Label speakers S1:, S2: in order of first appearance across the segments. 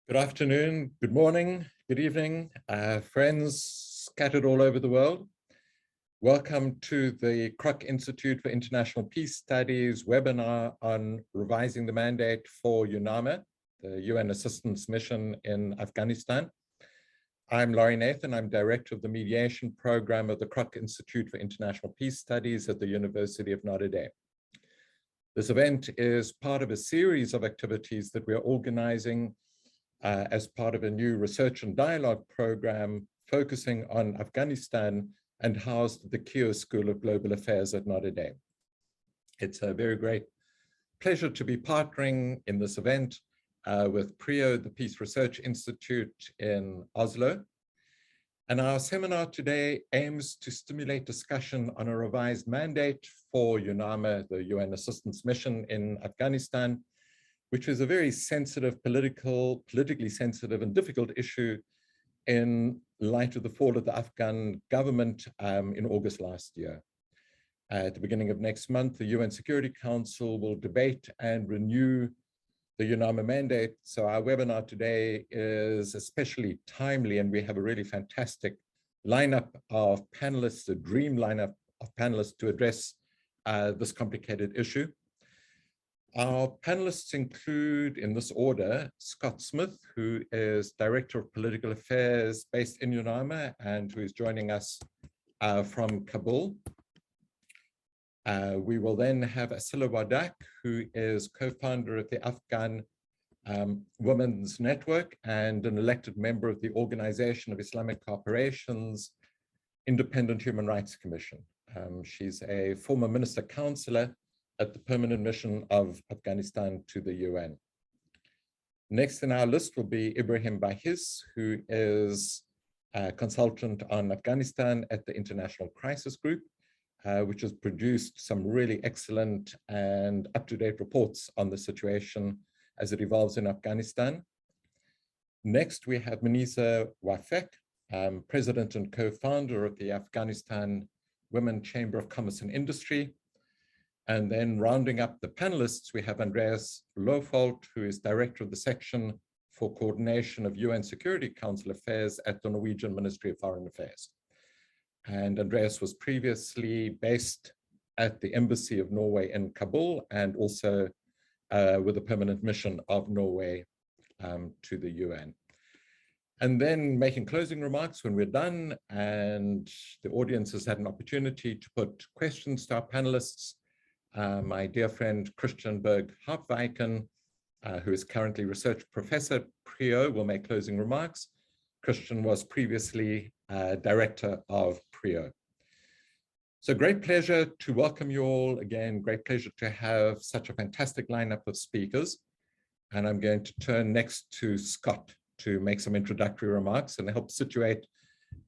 S1: Good afternoon, good morning, good evening, friends scattered all over the world. Welcome to the Kroc Institute for International Peace Studies webinar on revising the mandate for UNAMA, the UN Assistance Mission in Afghanistan. I'm Laurie Nathan, I'm Director of the Mediation Program of the Kroc Institute for International Peace Studies at the University of Notre Dame. This event is part of a series of activities that we're organizing as part of a new research and dialogue program focusing on Afghanistan and housed at the Keough School of Global Affairs at Notre Dame. It's a very great pleasure to be partnering in this event with PRIO, the Peace Research Institute in Oslo. And our seminar today aims to stimulate discussion on a revised mandate for UNAMA, the UN Assistance Mission in Afghanistan, which is a very sensitive, politically sensitive and difficult issue in light of the fall of the Afghan government in August last year. At the beginning of next month, the UN Security Council will debate and renew the UNAMA mandate. So our webinar today is especially timely, and we have a really fantastic lineup of panelists, a dream lineup of panelists to address this complicated issue. Our panelists include, in this order, Scott Smith, who is Director of Political Affairs based in UNAMA and who is joining us from Kabul. We will then have Asila Wardak, who is co-founder of the Afghan Women's Network and an elected member of the Organization of Islamic Cooperation's Independent Human Rights Commission. She's a former minister counselor at the permanent mission of Afghanistan to the UN. Next in our list will be Ibrahim Bahis, who is a consultant on Afghanistan at the International Crisis Group, which has produced some really excellent and up-to-date reports on the situation as it evolves in Afghanistan. Next, we have Munisa Wafek, president and co-founder of the Afghanistan Women Chamber of Commerce and Industry. And then rounding up the panelists, we have Andreas Lofolt, who is director of the section for coordination of UN Security Council affairs at the Norwegian Ministry of Foreign Affairs. And Andreas was previously based at the Embassy of Norway in Kabul and also with the permanent mission of Norway to the UN. And then making closing remarks when we're done and the audience has had an opportunity to put questions to our panelists. My dear friend Christian Berg-Harpwijken, who is currently research professor at PRIO, will make closing remarks. Christian was previously director of PRIO. So great pleasure to welcome you all again, great pleasure to have such a fantastic lineup of speakers. And I'm going to turn next to Scott to make some introductory remarks and help situate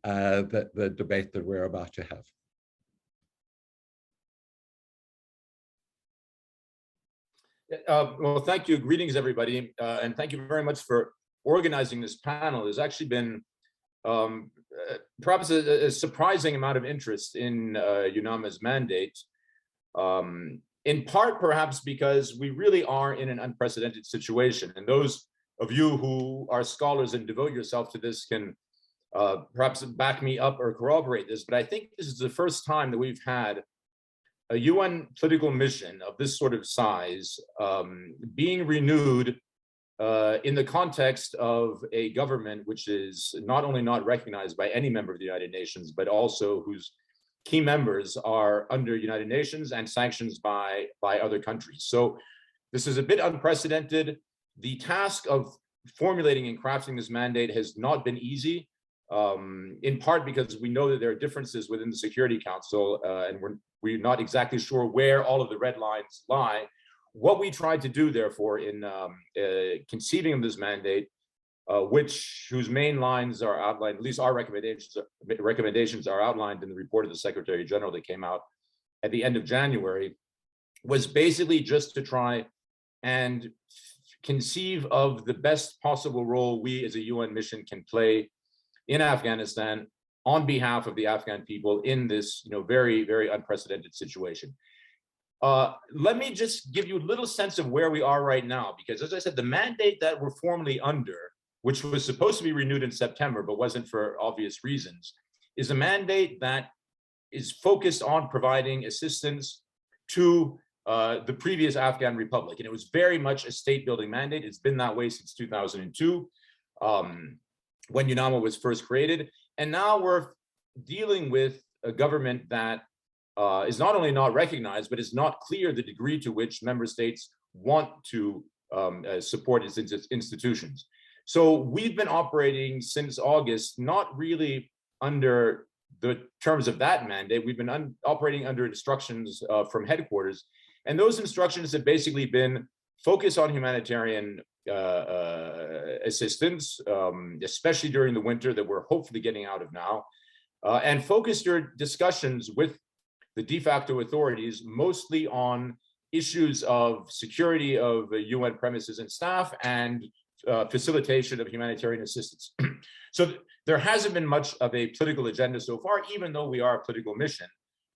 S1: the debate that we're about to have.
S2: Well, thank you. Greetings, everybody. And thank you very much for organizing this panel. There's actually been perhaps a surprising amount of interest in UNAMA's mandate, in part perhaps because we really are in an unprecedented situation. And those of you who are scholars and devote yourself to this can perhaps back me up or corroborate this. But I think this is the first time that we've had a UN political mission of this sort of size being renewed in the context of a government which is not only not recognized by any member of the United Nations, but also whose key members are under United Nations and sanctions by other countries. So this is a bit unprecedented. The task of formulating and crafting this mandate has not been easy, in part because we know that there are differences within the Security Council and we're not exactly sure where all of the red lines lie. What we tried to do, therefore, in conceiving of this mandate, whose main lines are outlined, at least our recommendations are outlined in the report of the Secretary General that came out at the end of January, was basically just to try and conceive of the best possible role we as a UN mission can play in Afghanistan on behalf of the Afghan people in this very, very unprecedented situation. Let me just give you a little sense of where we are right now, because as I said, the mandate that we're formally under which was supposed to be renewed in September, but wasn't for obvious reasons, is a mandate that is focused on providing assistance to the previous Afghan Republic. And it was very much a state building mandate. It's been that way since 2002, when UNAMA was first created. And now we're dealing with a government that is not only not recognized, but it's not clear the degree to which member states want to support its institutions. So we've been operating since August, not really under the terms of that mandate. We've been operating under instructions from headquarters. And those instructions have basically been focused on humanitarian assistance, especially during the winter that we're hopefully getting out of now, and focus your discussions with the de facto authorities mostly on issues of security of UN premises and staff and facilitation of humanitarian assistance. So there hasn't been much of a political agenda so far, even though we are a political mission.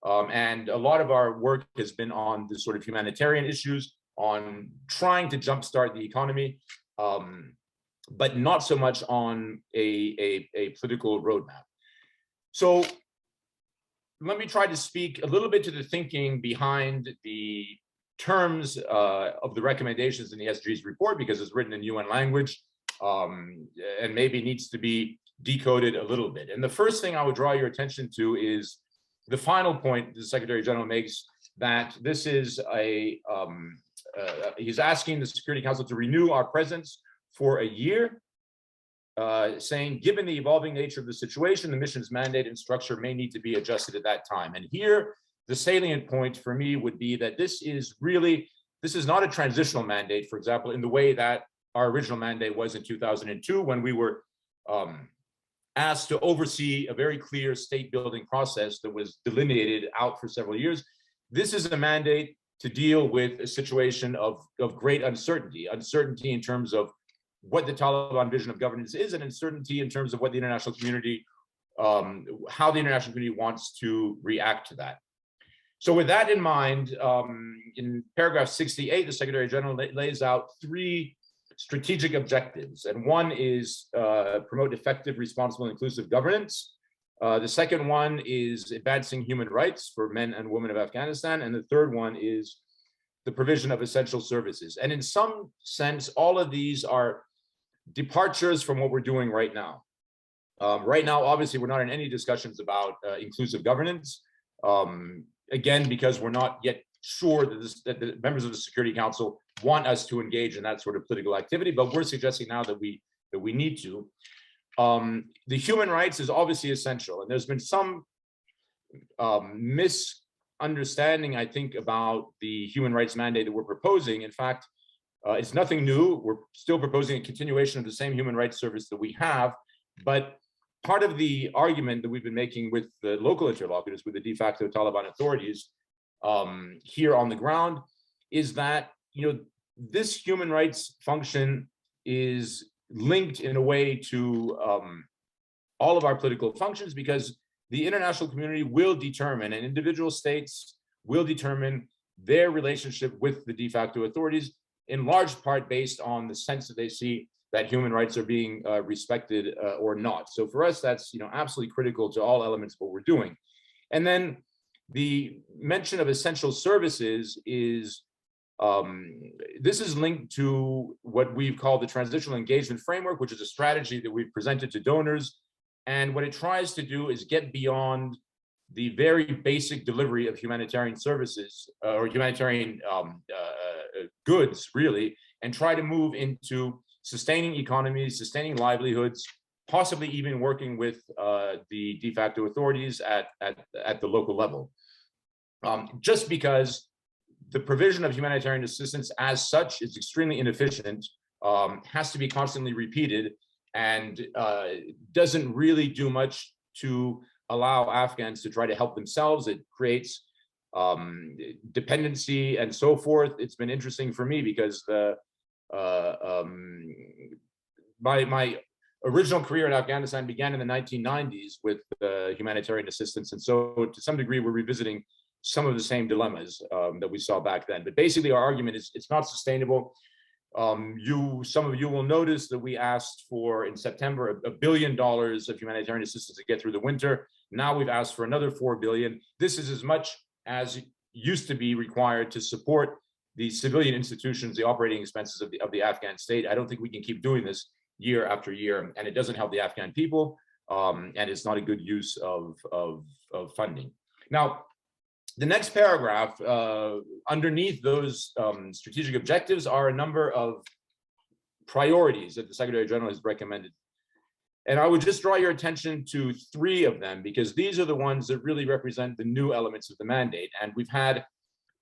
S2: And a lot of our work has been on the sort of humanitarian issues, on trying to jumpstart the economy, but not so much on a political roadmap. So let me try to speak a little bit to the thinking behind the terms of the recommendations in the SG's report, because it's written in UN language and maybe needs to be decoded a little bit. And the first thing I would draw your attention to is the final point the Secretary General makes, that this is he's asking the Security Council to renew our presence for a year, saying, given the evolving nature of the situation, the mission's mandate and structure may need to be adjusted at that time. And here, the salient point for me would be that this is not a transitional mandate, for example, in the way that our original mandate was in 2002, when we were asked to oversee a very clear state building process that was delineated out for several years. This is a mandate to deal with a situation of great uncertainty in terms of what the Taliban vision of governance is, and uncertainty in terms of what the international community, how the international community wants to react to that. So with that in mind, in paragraph 68, the Secretary General lays out 3 strategic objectives. And one is promote effective, responsible, and inclusive governance. The second one is advancing human rights for men and women of Afghanistan. And the third one is the provision of essential services. And in some sense, all of these are departures from what we're doing right now. Right now, obviously, we're not in any discussions about inclusive governance. Again, because we're not yet sure that the members of the Security Council want us to engage in that sort of political activity, but we're suggesting now that we need to. The human rights is obviously essential, and there's been some misunderstanding, I think, about the human rights mandate that we're proposing. In fact, it's nothing new. We're still proposing a continuation of the same human rights service that we have, but part of the argument that we've been making with the local interlocutors, with the de facto Taliban authorities here on the ground, is that this human rights function is linked in a way to all of our political functions, because the international community will determine, and individual states will determine their relationship with the de facto authorities, in large part based on the sense that they see that human rights are being respected or not. So for us, that's absolutely critical to all elements of what we're doing. And then the mention of essential services is, this is linked to what we've called the Transitional Engagement Framework, which is a strategy that we've presented to donors. And what it tries to do is get beyond the very basic delivery of humanitarian services or humanitarian goods, really, and try to move into sustaining economies, sustaining livelihoods, possibly even working with the de facto authorities at the local level. Just because the provision of humanitarian assistance as such is extremely inefficient, has to be constantly repeated, and doesn't really do much to allow Afghans to try to help themselves. It creates dependency and so forth. It's been interesting for me because my original career in Afghanistan began in the 1990s with humanitarian assistance. And so to some degree, we're revisiting some of the same dilemmas that we saw back then. But basically our argument is it's not sustainable. Some of you will notice that we asked for, in September, $1 billion of humanitarian assistance to get through the winter. Now we've asked for another $4 billion. This is as much as used to be required to support the civilian institutions, the operating expenses of the Afghan state. I don't think we can keep doing this year after year, and it doesn't help the Afghan people, and it's not a good use of funding. Now, the next paragraph, underneath those strategic objectives are a number of priorities that the Secretary General has recommended. And I would just draw your attention to 3 of them, because these are the ones that really represent the new elements of the mandate. And we've had,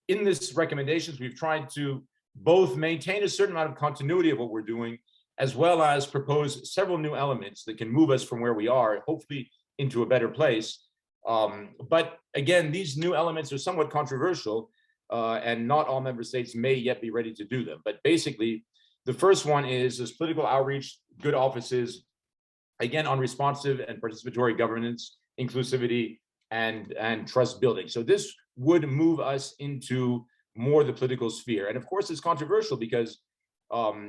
S2: in this recommendations, we've tried to both maintain a certain amount of continuity of what we're doing, as well as propose several new elements that can move us from where we are, hopefully into a better place. But again, these new elements are somewhat controversial, and not all member states may yet be ready to do them. But basically, the first one is this political outreach, good offices, again, on responsive and participatory governance, inclusivity, and trust building. So this would move us into more the political sphere. And of course, it's controversial because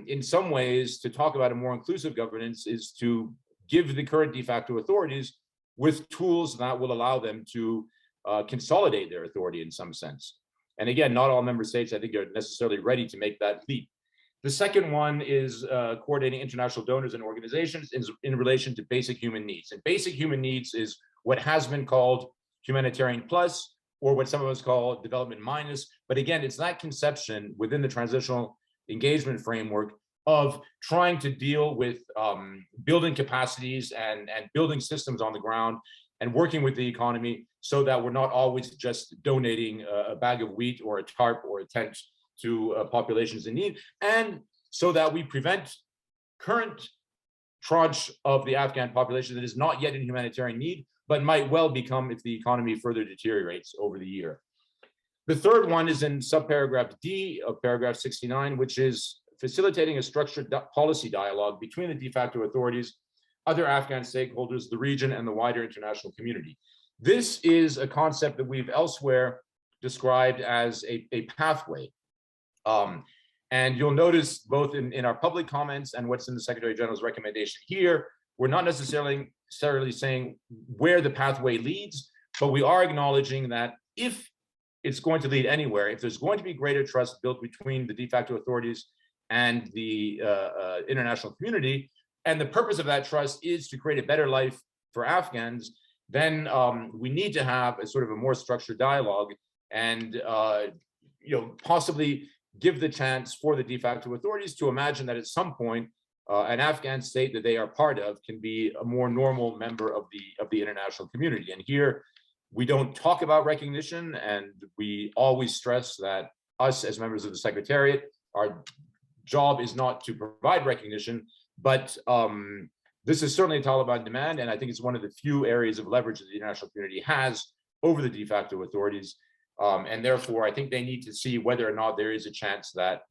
S2: in some ways, to talk about a more inclusive governance is to give the current de facto authorities with tools that will allow them to consolidate their authority in some sense. And again, not all member states, I think, are necessarily ready to make that leap. The second one is coordinating international donors and organizations in relation to basic human needs. And basic human needs is what has been called humanitarian plus, or what some of us call development minus. But again, it's that conception within the transitional engagement framework of trying to deal with building capacities and building systems on the ground and working with the economy so that we're not always just donating a bag of wheat or a tarp or a tent to populations in need, and so that we prevent current tranche of the Afghan population that is not yet in humanitarian need, but might well become if the economy further deteriorates over the year. The third one is in subparagraph D of paragraph 69, which is facilitating a structured policy dialogue between the de facto authorities, other Afghan stakeholders, the region, and the wider international community. This is a concept that we've elsewhere described as a pathway. And you'll notice both in our public comments and what's in the Secretary General's recommendation here, we're not necessarily saying where the pathway leads, but we are acknowledging that if it's going to lead anywhere, if there's going to be greater trust built between the de facto authorities and the international community, and the purpose of that trust is to create a better life for Afghans, then we need to have a sort of a more structured dialogue and possibly give the chance for the de facto authorities to imagine that at some point an Afghan state that they are part of can be a more normal member of the international community. And here we don't talk about recognition, and we always stress that us as members of the Secretariat, our job is not to provide recognition, but this is certainly a Taliban demand, and I think it's one of the few areas of leverage that the international community has over the de facto authorities. And therefore, I think they need to see whether or not there is a chance that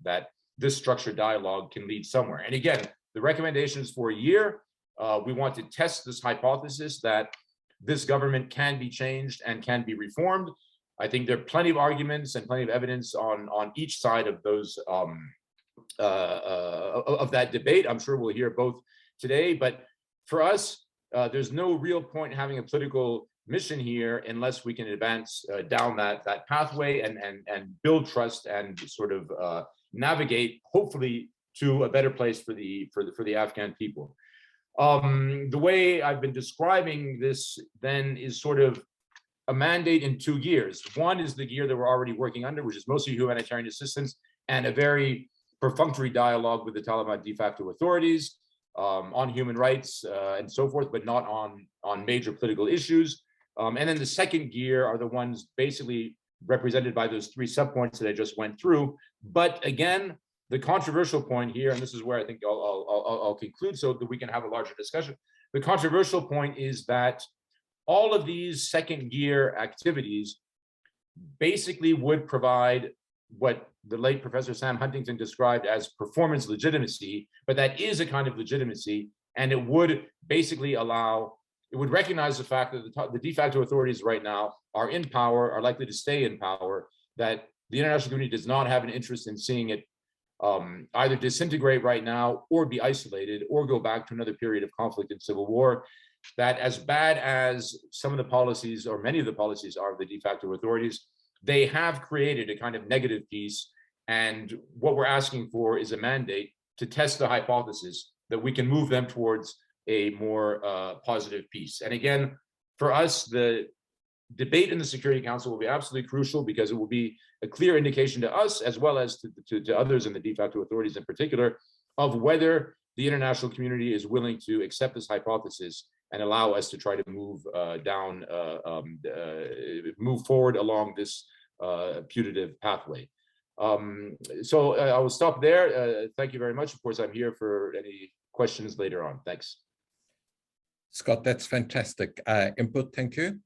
S2: this structured dialogue can lead somewhere. And again, the recommendation is for a year. We want to test this hypothesis that this government can be changed and can be reformed. I think there are plenty of arguments and plenty of evidence on each side of those of that debate. I'm sure we'll hear both today, but for us, there's no real point in having a political mission here unless we can advance down that pathway and build trust and sort of navigate, hopefully, to a better place for the Afghan people. The way I've been describing this then is sort of a mandate in 2 gears. One is the gear that we're already working under, which is mostly humanitarian assistance and a very perfunctory dialogue with the Taliban de facto authorities on human rights and so forth, but not on major political issues. And then the second gear are the ones basically represented by those 3 subpoints that I just went through. But again, the controversial point here, and this is where I think I'll conclude so that we can have a larger discussion. The controversial point is that all of these second gear activities basically would provide what the late Professor Sam Huntington described as performance legitimacy, but that is a kind of legitimacy, and it would basically it would recognize the fact that the de facto authorities right now are in power, are likely to stay in power, that the international community does not have an interest in seeing it either disintegrate right now or be isolated or go back to another period of conflict and civil war. That as bad as some of the policies or many of the policies are of the de facto authorities, they have created a kind of negative peace. And what we're asking for is a mandate to test the hypothesis that we can move them towards a more positive peace. And again, for us, the debate in the Security Council will be absolutely crucial because it will be a clear indication to us, as well as to others in the de facto authorities in particular, of whether the international community is willing to accept this hypothesis and allow us to try to move move forward along this putative pathway. So I will stop there. Thank you very much. Of course, I'm here for any questions later on. Thanks.
S1: Scott, that's fantastic input. Thank you.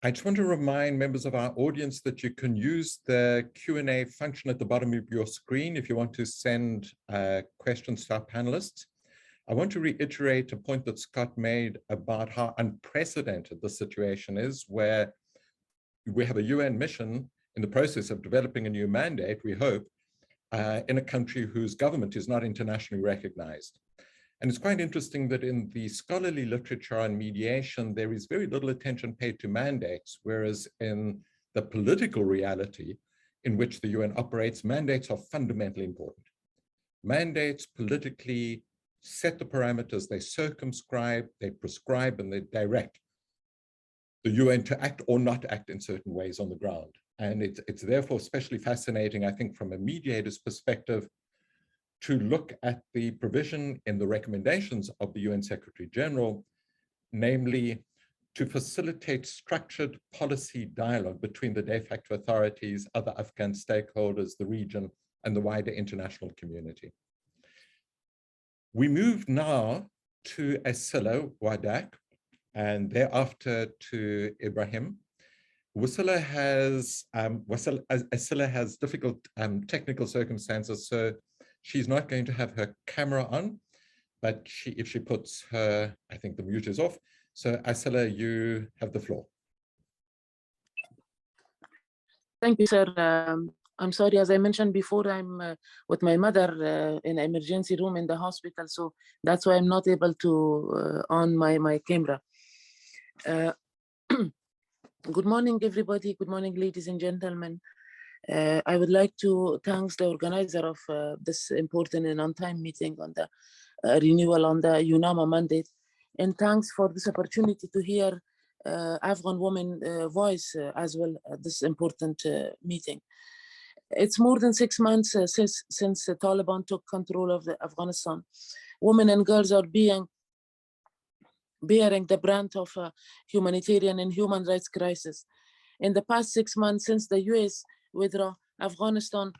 S1: I just want to remind members of our audience that you can use the Q&A function at the bottom of your screen if you want to send questions to our panelists. I want to reiterate a point that Scott made about how unprecedented the situation is, where we have a UN mission in the process of developing a new mandate, we hope, in a country whose government is not internationally recognized. And it's quite interesting that in the scholarly literature on mediation, there is very little attention paid to mandates, whereas in the political reality in which the UN operates, mandates are fundamentally important. Mandates politically set the parameters, they circumscribe, they prescribe, and they direct the UN to act or not act in certain ways on the ground. And it's therefore especially fascinating, I think, from a mediator's perspective, to look at the provision in the recommendations of the UN Secretary General, namely to facilitate structured policy dialogue between the de facto authorities, other Afghan stakeholders, the region, and the wider international community. We move now to Asila Wardak, and thereafter to Ibrahim. Asila has difficult technical circumstances, so she's not going to have her camera on, but if she puts her, I think the mute is off. So Asila, you have the floor.
S3: Thank you, sir. I'm sorry, as I mentioned before, I'm with my mother in an emergency room in the hospital, so that's why I'm not able to on my camera. Good morning, everybody. Good morning, ladies and gentlemen. I would like to thank the organizer of this important and on-time meeting on the renewal on the UNAMA mandate, and thanks for this opportunity to hear Afghan women voice as well at this important meeting. It's more than 6 months since the Taliban took control of Afghanistan. Women and girls are bearing the brunt of a humanitarian and human rights crisis. In the past 6 months since the US withdrew Afghanistan,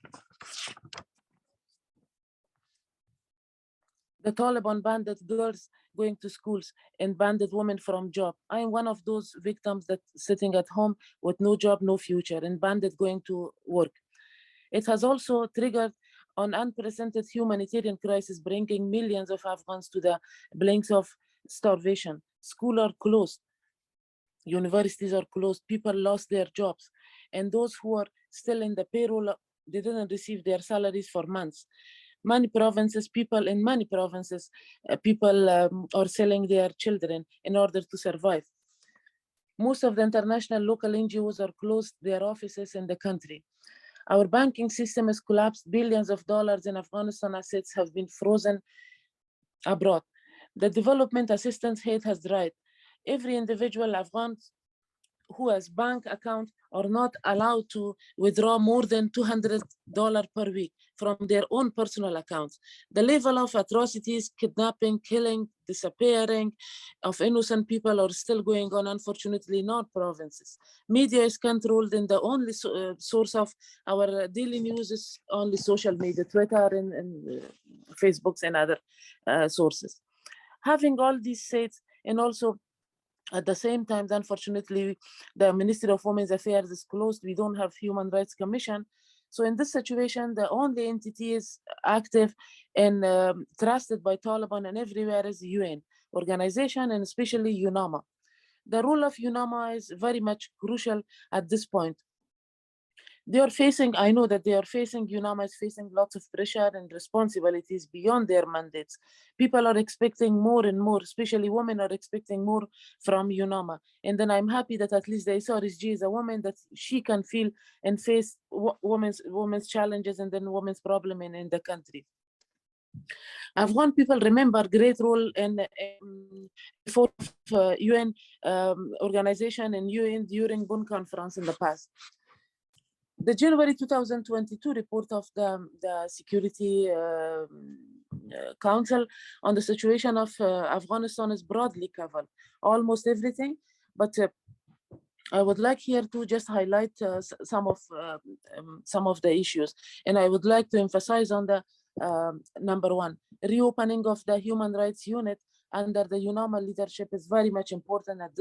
S3: the Taliban banned girls going to schools and banned women from job. I am one of those victims that sitting at home with no job, no future, and banned going to work. It has also triggered an unprecedented humanitarian crisis, bringing millions of Afghans to the brink of starvation. Schools are closed, universities are closed, people lost their jobs, and those who are still in the payroll, they didn't receive their salaries for months. Many provinces, people in many provinces, people are selling their children in order to survive. Most of the international local NGOs are closed their offices in the country. Our banking system has collapsed. Billions of dollars in Afghanistan assets have been frozen abroad. The development assistance aid has dried. Every individual Afghan who has bank account are not allowed to withdraw more than $200 per week from their own personal accounts. The level of atrocities, kidnapping, killing, disappearing of innocent people are still going on, unfortunately, in all provinces. Media is controlled, and the only source of our daily news is only social media, Twitter and Facebooks and other sources. Having all these said, and also at the same time, unfortunately, the Ministry of Women's Affairs is closed. We don't have Human Rights Commission. So in this situation, the only entity is active and trusted by Taliban and everywhere is the UN organization, and especially UNAMA. The role of UNAMA is very much crucial at this point. They are facing, I know that they are facing, UNAMA is facing lots of pressure and responsibilities beyond their mandates. People are expecting more and more, especially women are expecting more from UNAMA. And then I'm happy that at least the SRSG is a woman that she can feel and face women's challenges and then women's problem in the country. Afghan people remember great role in for UN organization and UN during Bonn conference in the past. The January 2022 report of the Security Council on the situation of Afghanistan is broadly covered, almost everything, but I would like here to just highlight some of the issues, and I would like to emphasize on the number one, reopening of the Human Rights Unit under the UNAMA leadership is very much important at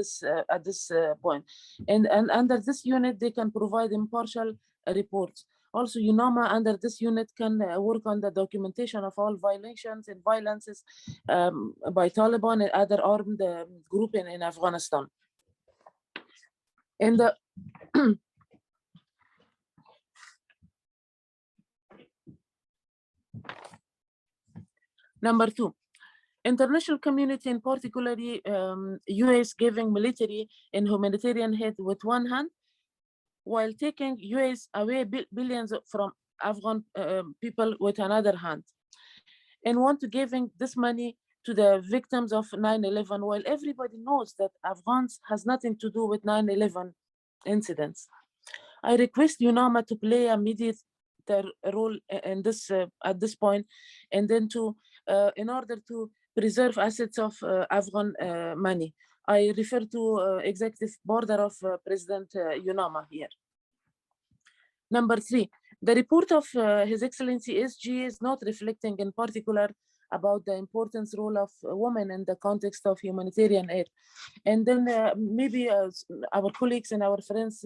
S3: this point. And under this unit, they can provide impartial reports. Also, UNAMA under this unit can work on the documentation of all violations and violences by Taliban and other armed groups in Afghanistan. And number two, international community, and particularly US giving military and humanitarian aid with one hand, while taking US away billions from Afghan people with another hand, and want to giving this money to the victims of 9/11, while everybody knows that Afghans has nothing to do with 9/11 incidents. I request UNAMA to play a mediator role in this at this point, and then to in order to preserve assets of Afghan money. I refer to executive order of President UNAMA here. Number three, the report of His Excellency SG is not reflecting in particular about the importance role of women in the context of humanitarian aid. And then maybe our colleagues and our friends,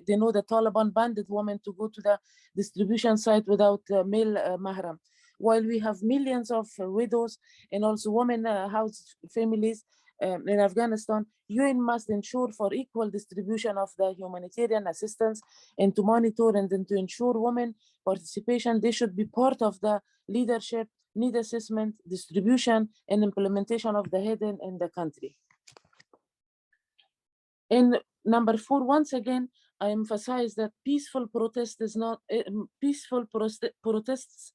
S3: they know that Taliban banned women to go to the distribution site without male mahram. While we have millions of widows and also women housed families in Afghanistan, UN must ensure for equal distribution of the humanitarian assistance and to monitor and then to ensure women participation. They should be part of the leadership, need assessment, distribution, and implementation of the aid in the country. And number four, once again, I emphasize that peaceful protest is not peaceful protests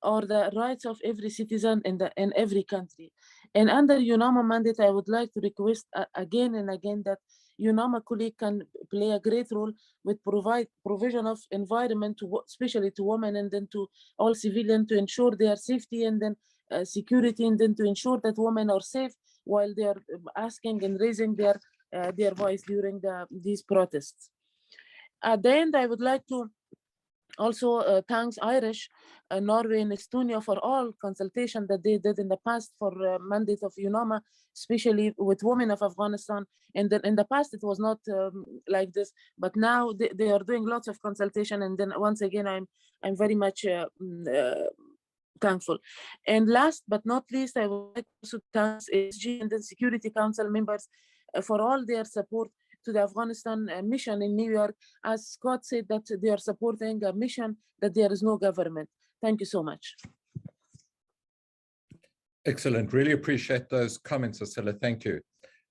S3: are the rights of every citizen in every country. And under UNAMA mandate, I would like to request again and again that UNAMA colleague can play a great role with provision of environment, especially to women and then to all civilians, to ensure their safety and then security, and then to ensure that women are safe while they are asking and raising their voice during these protests. At the end, I would like to also thanks Irish, Norway, and Estonia for all consultation that they did in the past for mandate of UNAMA, especially with women of Afghanistan. And then in the past, it was not like this, but now they are doing lots of consultation. And then once again, I'm very much thankful. And last but not least, I would like to thank SG and the Security Council members for all their support to the Afghanistan mission in New York. As Scott said, that they are supporting a mission that there is no government. Thank you so much.
S1: Excellent. Really appreciate those comments, Asila. Thank you.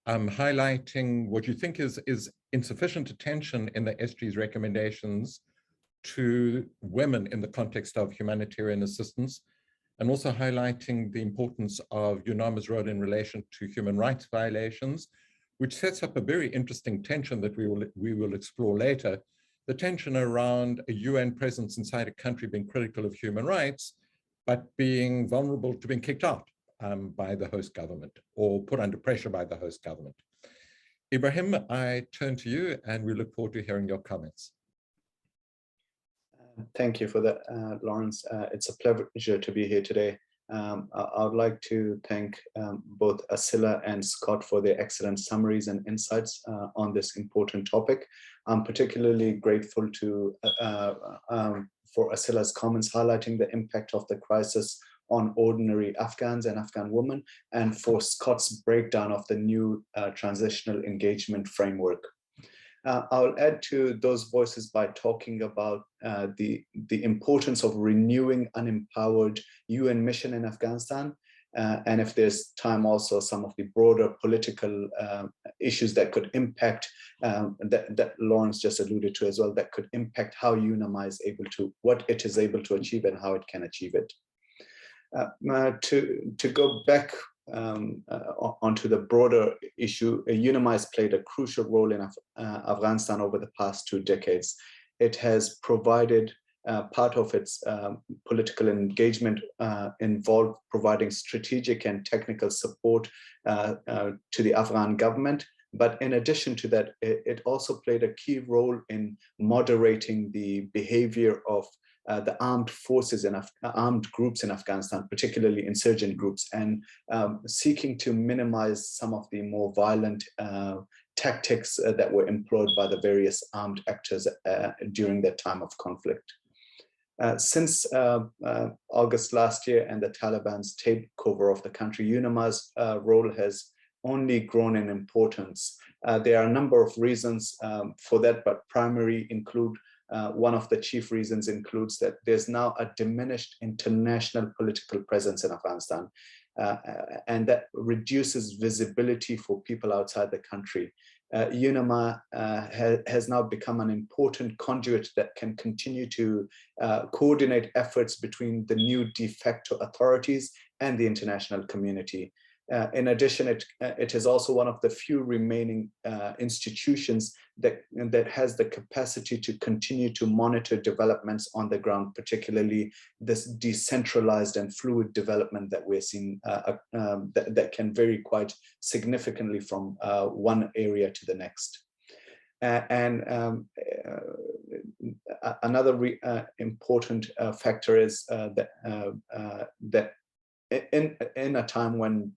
S1: Highlighting what you think is insufficient attention in the SG's recommendations to women in the context of humanitarian assistance, and also highlighting the importance of UNAMA's role in relation to human rights violations, which sets up a very interesting tension that we will explore later, the tension around a UN presence inside a country being critical of human rights, but being vulnerable to being kicked out by the host government or put under pressure by the host government. Ibrahim, I turn to you and we look forward to hearing your comments.
S4: Thank you for that, Lawrence. It's a pleasure to be here today. I would like to thank both Asila and Scott for their excellent summaries and insights on this important topic. I'm particularly grateful to for Asila's comments highlighting the impact of the crisis on ordinary Afghans and Afghan women, and for Scott's breakdown of the new transitional engagement framework. I'll add to those voices by talking about the importance of renewing Unempowered UN mission in Afghanistan. And if there's time, also some of the broader political issues that could impact, that Lawrence just alluded to as well, that could impact how UNAMA is able to, what it is able to achieve and how it can achieve it. To go back onto the broader issue, UNAMA has played a crucial role in Afghanistan over the past 2 decades. It has provided part of its political engagement involved providing strategic and technical support to the Afghan government. But in addition to that, it also played a key role in moderating the behavior of the armed forces and armed groups in Afghanistan, particularly insurgent groups, and seeking to minimize some of the more violent tactics that were employed by the various armed actors during that time of conflict. Since August last year and the Taliban's takeover of the country, UNAMA's role has only grown in importance. There are a number of reasons for that, but primary include one of the chief reasons includes that there's now a diminished international political presence in Afghanistan, and that reduces visibility for people outside the country. UNAMA has now become an important conduit that can continue to coordinate efforts between the new de facto authorities and the international community. In addition, it is also one of the few remaining institutions that has the capacity to continue to monitor developments on the ground, particularly this decentralized and fluid development that we're seeing that can vary quite significantly from one area to the next. Another important factor is that in a time when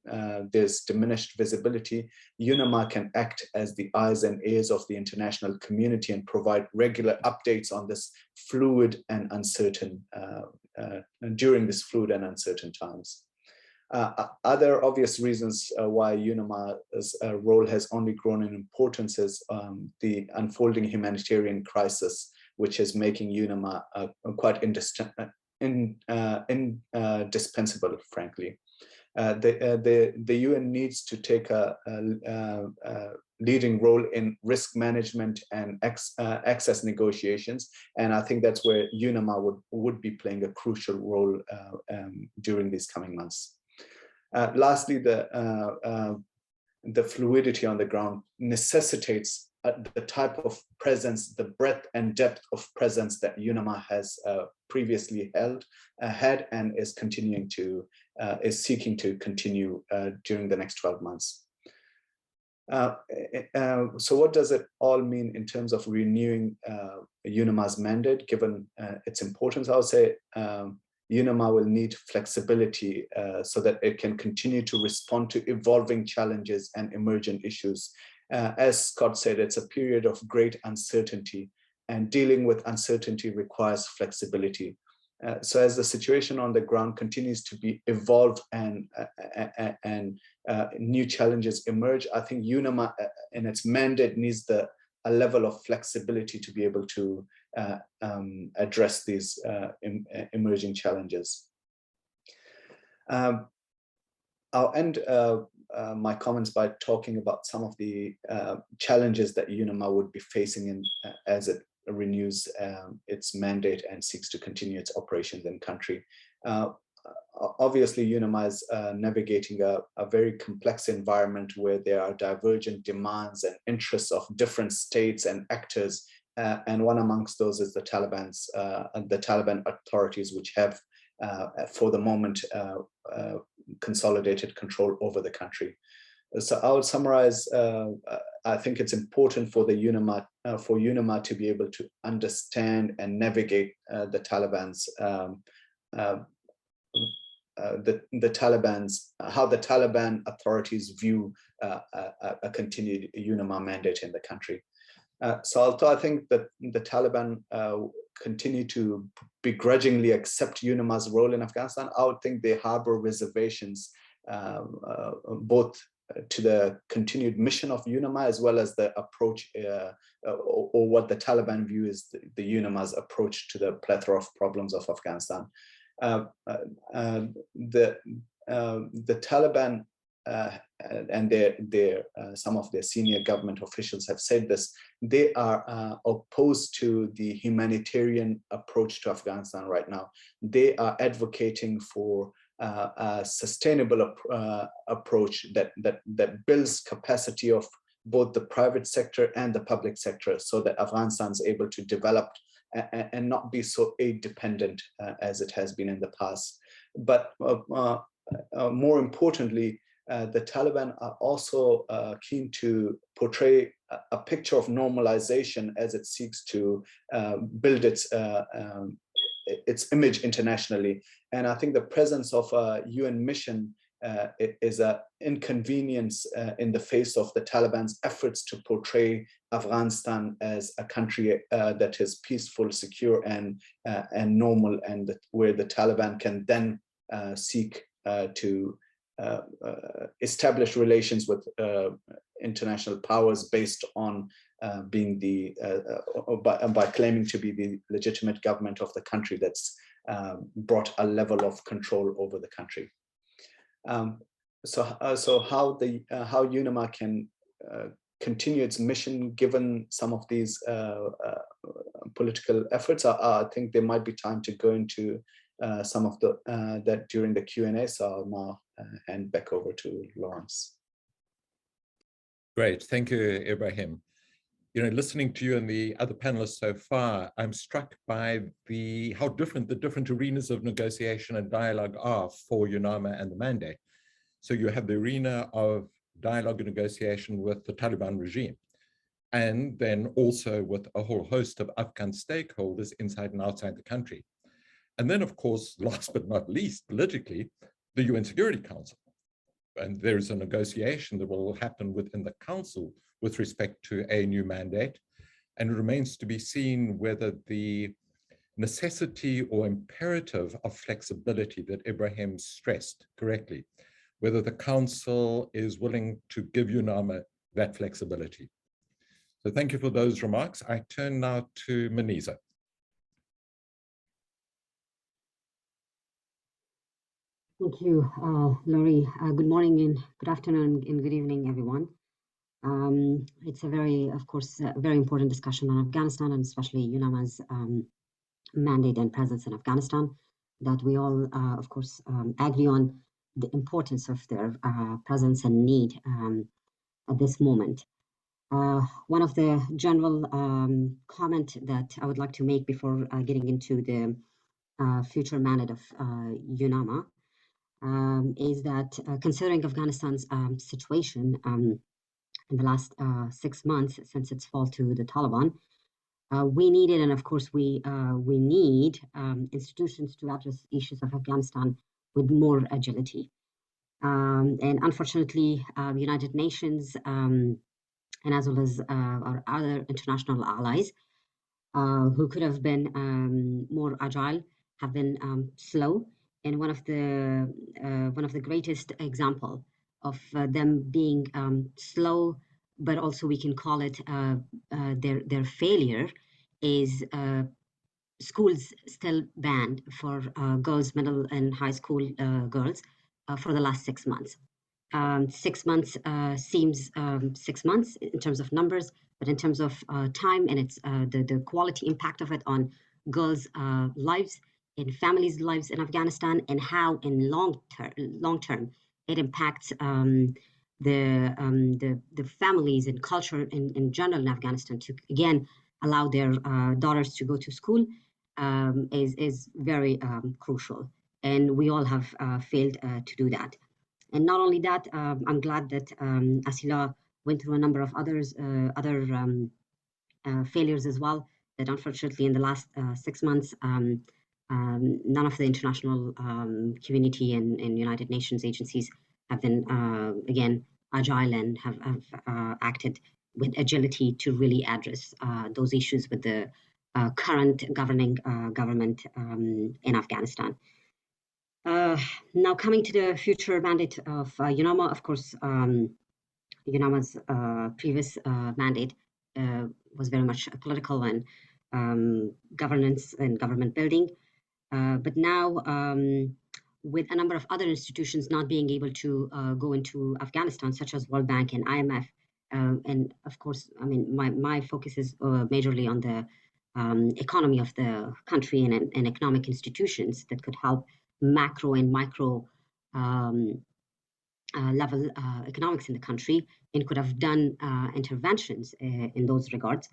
S4: there's diminished visibility, UNAMA can act as the eyes and ears of the international community and provide regular updates on this fluid and uncertain, during this fluid and uncertain times. Other obvious reasons why UNAMA's role has only grown in importance is the unfolding humanitarian crisis, which is making UNAMA quite indispensable, frankly. The UN needs to take a leading role in risk management and access negotiations, and I think that's where UNAMA would be playing a crucial role during these coming months. Lastly, the fluidity on the ground necessitates the type of presence, the breadth and depth of presence that UNAMA has previously had and is continuing to, is seeking to continue during the next 12 months. So what does it all mean in terms of renewing UNAMA's mandate, given its importance? I would say UNAMA will need flexibility so that it can continue to respond to evolving challenges and emergent issues. As Scott said, it's a period of great uncertainty, and dealing with uncertainty requires flexibility. So as the situation on the ground continues to be evolved and new challenges emerge, I think UNAMA in its mandate needs a level of flexibility to be able to address these emerging challenges. I'll end my comments by talking about some of the challenges that UNAMA would be facing as it renews its mandate and seeks to continue its operations in country. Obviously, UNAMA is navigating a very complex environment where there are divergent demands and interests of different states and actors, and one amongst those is the Taliban authorities, which have, for the moment, consolidated control over the country. So I would summarize. I think it's important for UNAMA to be able to understand and navigate the Taliban's how the Taliban authorities view a continued UNAMA mandate in the country. So although I think that the Taliban continue to begrudgingly accept UNAMA's role in Afghanistan, I would think they harbor reservations both to the continued mission of UNAMA, as well as the approach or what the Taliban view is the UNAMA's approach to the plethora of problems of Afghanistan. The Taliban and their some of their senior government officials have said this. They are opposed to the humanitarian approach to Afghanistan right now. They are advocating for a sustainable approach that builds capacity of both the private sector and the public sector, so that Afghanistan is able to develop and not be so aid dependent as it has been in the past. But more importantly, the Taliban are also keen to portray a picture of normalization as it seeks to build its image internationally. And I think the presence of a UN mission is an inconvenience in the face of the Taliban's efforts to portray Afghanistan as a country that is peaceful, secure, and normal, and where the Taliban can then seek to establish relations with international powers based on being by claiming to be the legitimate government of the country that's brought a level of control over the country. So how UNAMA can continue its mission given some of these political efforts? I think there might be time to go into some of that during the Q&A. So I'll now hand back over to Lawrence.
S1: Great, thank you, Ibrahim. You know, listening to you and the other panelists so far, I'm struck by how different the different arenas of negotiation and dialogue are for UNAMA and the mandate. So you have the arena of dialogue and negotiation with the Taliban regime, and then also with a whole host of Afghan stakeholders inside and outside the country. And then, of course, last but not least, politically, the UN Security Council. And there is a negotiation that will happen within the council with respect to a new mandate. And it remains to be seen whether the necessity or imperative of flexibility that Ibrahim stressed correctly, whether the council is willing to give UNAMA that flexibility. So thank you for those remarks. I turn now to Maniza.
S5: Thank you, Laurie. Good morning and good afternoon and good evening, everyone. It's a of course, very important discussion on Afghanistan, and especially UNAMA's mandate and presence in Afghanistan, that we all, of course, agree on the importance of their presence and need at this moment. One of the general comment that I would like to make before getting into the future mandate of UNAMA is that considering Afghanistan's situation in the last 6 months since its fall to the Taliban, we needed, and of course we need institutions to address issues of Afghanistan with more agility. And unfortunately, United Nations and as well as our other international allies who could have been more agile have been slow. And one of the greatest example of them being slow, but also we can call it their failure, is schools still banned for girls, middle and high school girls for the last 6 months. 6 months seems 6 months in terms of numbers, but in terms of time and its the quality impact of it on girls' lives, in families' lives in Afghanistan, and how in long term it impacts the families and culture in general in Afghanistan to again allow their daughters to go to school is very crucial, and we all have failed to do that. And not only that, I'm glad that Asila went through a number of other failures as well, that unfortunately in the last 6 months none of the international community and United Nations agencies have been, again, agile and have acted with agility to really address those issues with the current governing government in Afghanistan. Now coming to the future mandate of UNAMA, of course, UNAMA's previous mandate was very much political and governance and government building. But now, with a number of other institutions not being able to go into Afghanistan, such as World Bank and IMF, and of course, I mean, my focus is majorly on the economy of the country and economic institutions that could help macro and micro level economics in the country, and could have done interventions in those regards.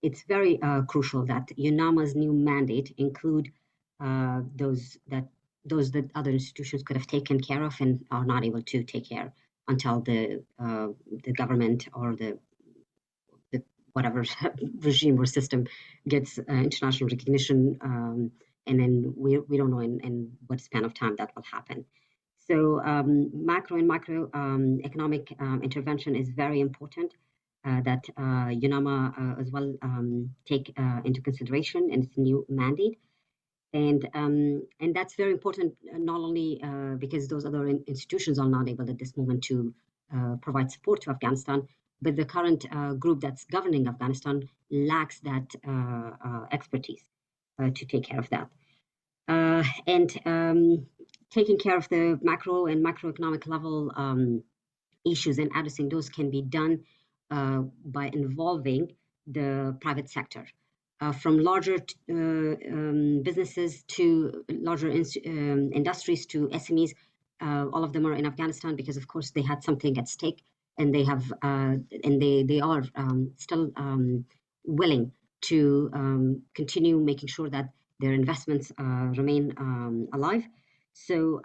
S5: It's very crucial that UNAMA's new mandate include those that other institutions could have taken care of and are not able to take care until the government or the whatever regime or system gets international recognition, and then we don't know in what span of time that will happen. So macro and micro economic intervention is very important that UNAMA as well take into consideration in its new mandate. And that's very important, not only because those other institutions are not able at this moment to provide support to Afghanistan, but the current group that's governing Afghanistan lacks that expertise to take care of that. And taking care of the macro and microeconomic level issues and addressing those can be done by involving the private sector. From larger businesses to larger industries to SMEs, all of them are in Afghanistan because, of course, they had something at stake, and they have and they are still willing to continue making sure that their investments remain alive. So,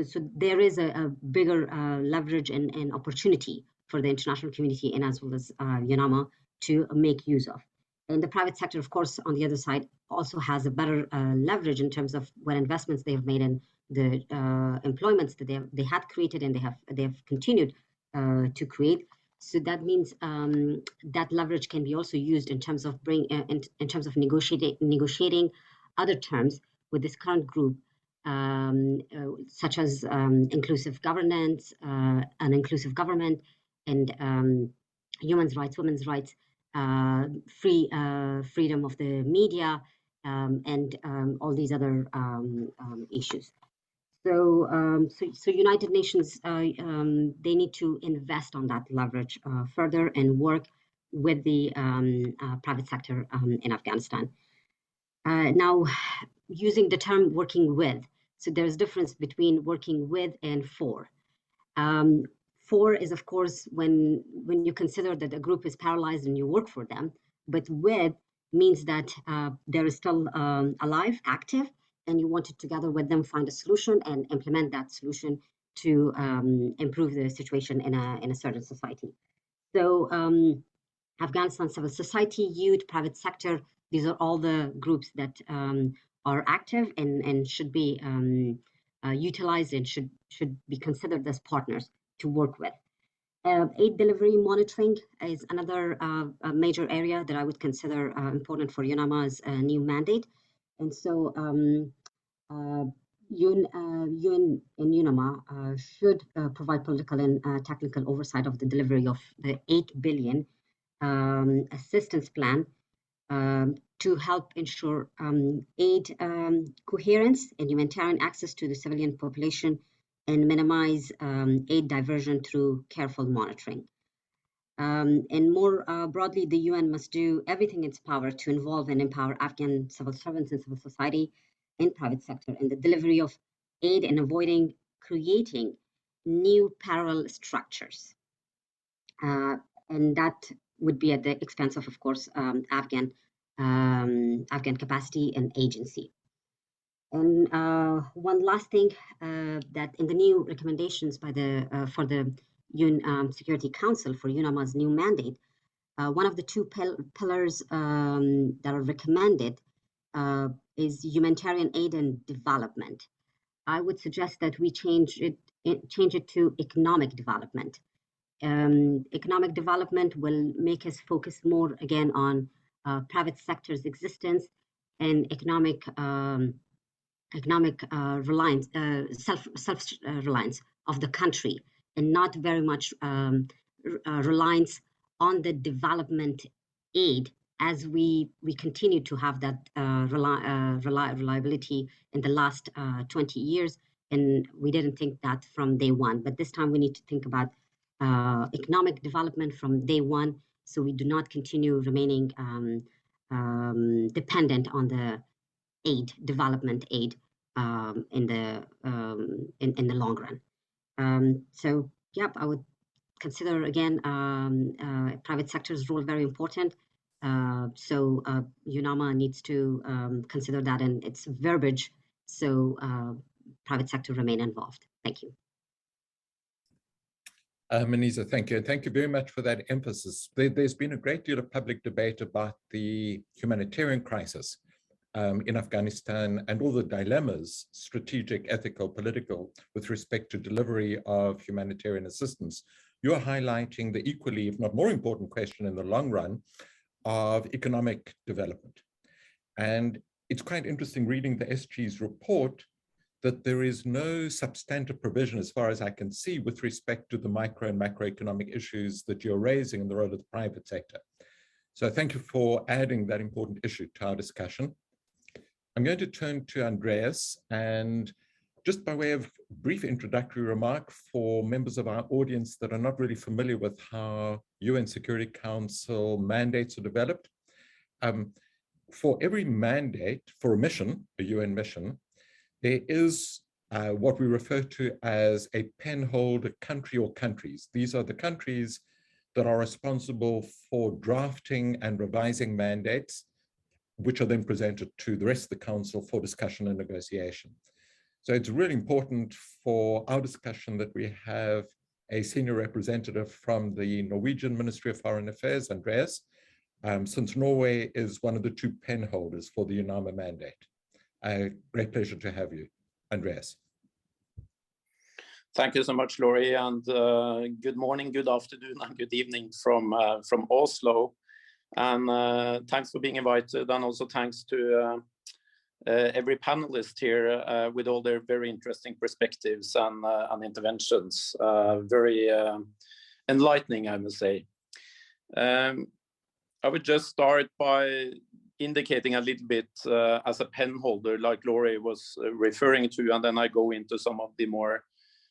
S5: so there is a bigger leverage and opportunity for the international community and as well as UNAMA to make use of. And the private sector, of course, on the other side, also has a better leverage in terms of what investments they have made in the employments that they had created and they have continued to create. So that means that leverage can be also used in terms of in terms of negotiating other terms with this current group, such as inclusive governance, an inclusive government, and human rights, women's rights, freedom of the media, and all these other issues. So, so United Nations, they need to invest on that leverage further and work with the private sector in Afghanistan. Now, using the term working with, so there's a difference between working with and for. For is, of course, when you consider that a group is paralyzed and you work for them, but with means that they're still alive, active, and you want to together with them find a solution and implement that solution to improve the situation in a certain society. So Afghanistan civil society, youth, private sector, these are all the groups that are active and should be utilized and should be considered as partners to work with. Aid delivery monitoring is another major area that I would consider important for UNAMA's new mandate. And so UN and UNAMA should provide political and technical oversight of the delivery of the 8 billion assistance plan to help ensure aid coherence and humanitarian access to the civilian population and minimize aid diversion through careful monitoring. And more broadly, the UN must do everything in its power to involve and empower Afghan civil servants and civil society and private sector in the delivery of aid and avoiding creating new parallel structures. And that would be at the expense of course, Afghan capacity and agency. And one last thing, that in the new recommendations by the for the UN Security Council for UNAMA's new mandate, one of the two pillars that are recommended is humanitarian aid and development. I would suggest that we change it to economic development. Economic development will make us focus more again on private sector's existence and economic reliance, self-reliance of the country, and not very much reliance on the development aid, as we continue to have that reliability in the last 20 years. And we didn't think that from day one. But this time we need to think about economic development from day one, so we do not continue remaining dependent on the development aid in the long run. So, yep, I would consider again private sector's role very important. So UNAMA needs to consider that in its verbiage, so private sector remain involved. Thank you.
S1: Maniza, thank you. Thank you very much for that emphasis. There's been a great deal of public debate about the humanitarian crisis in Afghanistan and all the dilemmas, strategic, ethical, political, with respect to delivery of humanitarian assistance. You're highlighting the equally, if not more important question in the long run of economic development. And it's quite interesting reading the SG's report that there is no substantive provision, as far as I can see, with respect to the micro and macroeconomic issues that you're raising in the role of the private sector. So thank you for adding that important issue to our discussion. I'm going to turn to Andreas, and just by way of brief introductory remark for members of our audience that are not really familiar with how UN Security Council mandates are developed, for every mandate for a mission, a UN mission, there is what we refer to as a penholder country or countries. These are the countries that are responsible for drafting and revising mandates, which are then presented to the rest of the council for discussion and negotiation. So it's really important for our discussion that we have a senior representative from the Norwegian Ministry of Foreign Affairs, Andreas, since Norway is one of the two pen holders for the UNAMA mandate. A great pleasure to have you, Andreas.
S6: Thank you so much, Laurie, and good morning, good afternoon, and good evening from Oslo. And thanks for being invited, and also thanks to every panelist here with all their very interesting perspectives and interventions. Very enlightening, I must say. I would just start by indicating a little bit as a pen holder, like Laurie was referring to, and then I go into some of the more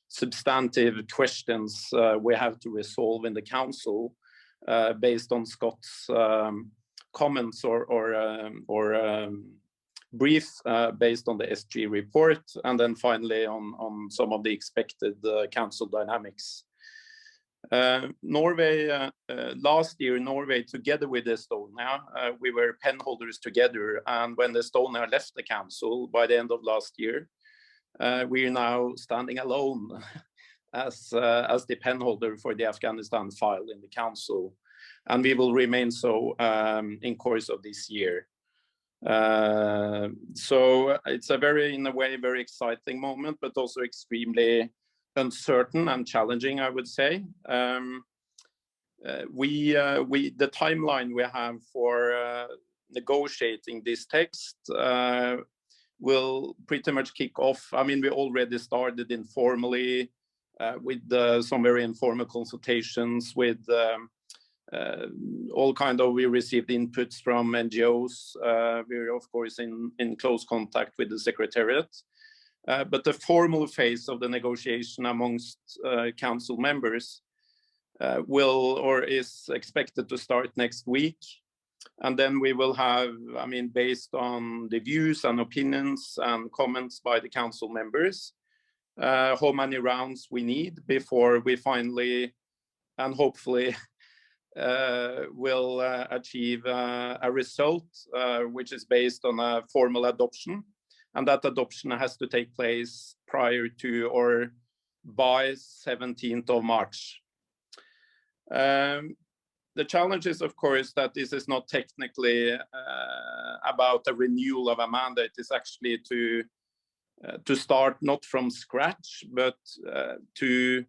S6: substantive questions we have to resolve in the council based on Scott's comments or brief based on the SG report, and then finally on some of the expected council dynamics. Norway, last year, Norway, together with Estonia, we were pen holders together. And when Estonia left the council by the end of last year, we are now standing alone as the pen holder for the Afghanistan file in the council. And we will remain so in course of this year. So it's a in a way, very exciting moment, but also extremely uncertain and challenging, I would say. The timeline we have for negotiating this text will pretty much kick off. I mean, we already started informally with some very informal consultations with all kind of, we received inputs from NGOs. We're of course in close contact with the Secretariat. But the formal phase of the negotiation amongst council members is expected to start next week. And then we will have, I mean, based on the views and opinions and comments by the council members, how many rounds we need before we finally and hopefully will achieve a result which is based on a formal adoption. And that adoption has to take place prior to or by 17th of March. The challenge is, of course, that this is not technically about a renewal of a mandate. It's actually to start not from scratch, but to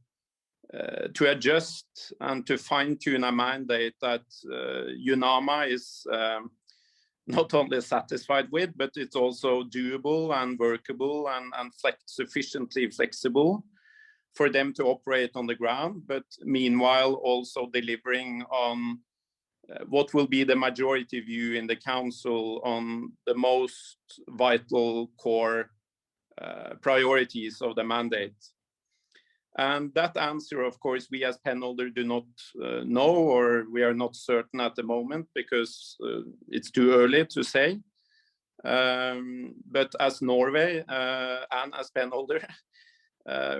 S6: adjust and to fine-tune a mandate that UNAMA is not only satisfied with, but it's also doable and workable and sufficiently flexible for them to operate on the ground, but meanwhile also delivering on what will be the majority view in the council on the most vital core priorities of the mandate. And that answer, of course, we as penholder do not know, or we are not certain at the moment, because it's too early to say. But as Norway and as penholder,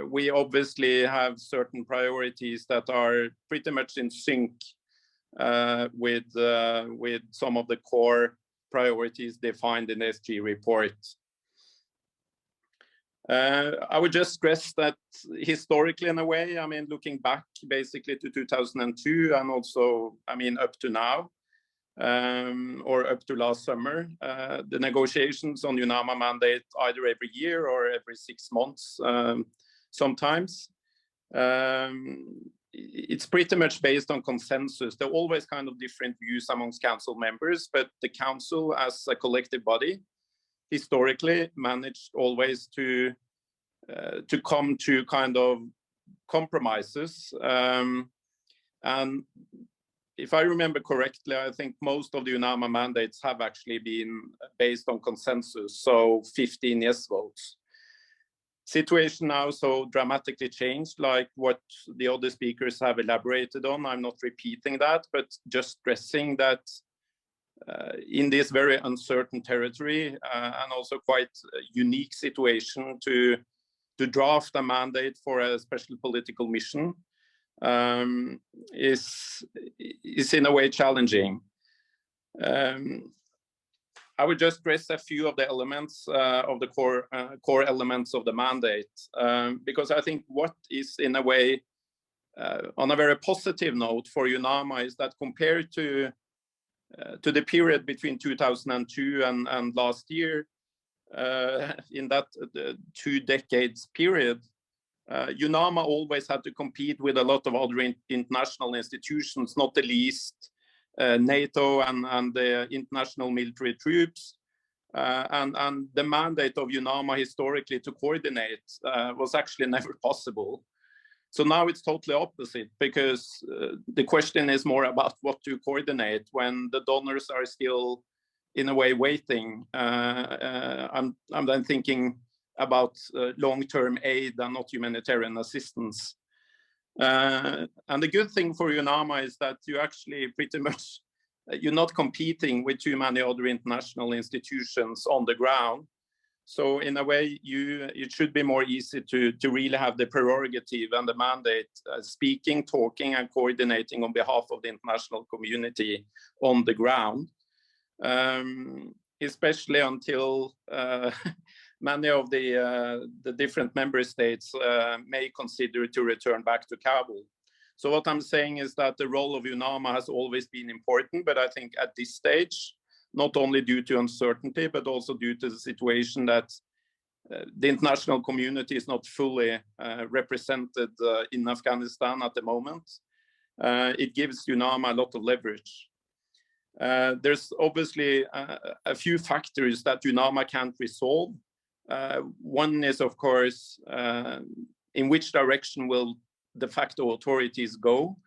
S6: we obviously have certain priorities that are pretty much in sync with some of the core priorities defined in the SG report. I would just stress that historically, in a way, I mean, looking back basically to 2002 and also, I mean, up to now, or up to last summer, the negotiations on UNAMA mandate either every year or every 6 months sometimes. It's pretty much based on consensus. There are always kind of different views amongst council members, but the council as a collective body historically managed always to come to kind of compromises. And if I remember correctly, I think most of the UNAMA mandates have actually been based on consensus, so 15 yes votes. Situation now so dramatically changed, like what the other speakers have elaborated on. I'm not repeating that, but just stressing that in this very uncertain territory and also quite a unique situation to draft a mandate for a special political mission is in a way challenging. I would just stress a few of the elements of the core elements of the mandate, because I think what is in a way on a very positive note for UNAMA is that compared to the period between 2002 and last year, in that 2 decades period, UNAMA always had to compete with a lot of other international institutions, not the least NATO and the international military troops. And the mandate of UNAMA historically to coordinate was actually never possible. So now it's totally opposite, because the question is more about what to coordinate when the donors are still in a way waiting. I'm then thinking about long-term aid and not humanitarian assistance. And the good thing for UNAMA is that you actually pretty much, you're not competing with too many other international institutions on the ground. So in a way, it should be more easy to really have the prerogative and the mandate, speaking, talking, and coordinating on behalf of the international community on the ground, especially until many of the different member states may consider to return back to Kabul. So what I'm saying is that the role of UNAMA has always been important, but I think at this stage, not only due to uncertainty, but also due to the situation that the international community is not fully represented in Afghanistan at the moment, it gives UNAMA a lot of leverage. There's obviously a few factors that UNAMA can't resolve. One is, of course, in which direction will de facto authorities go?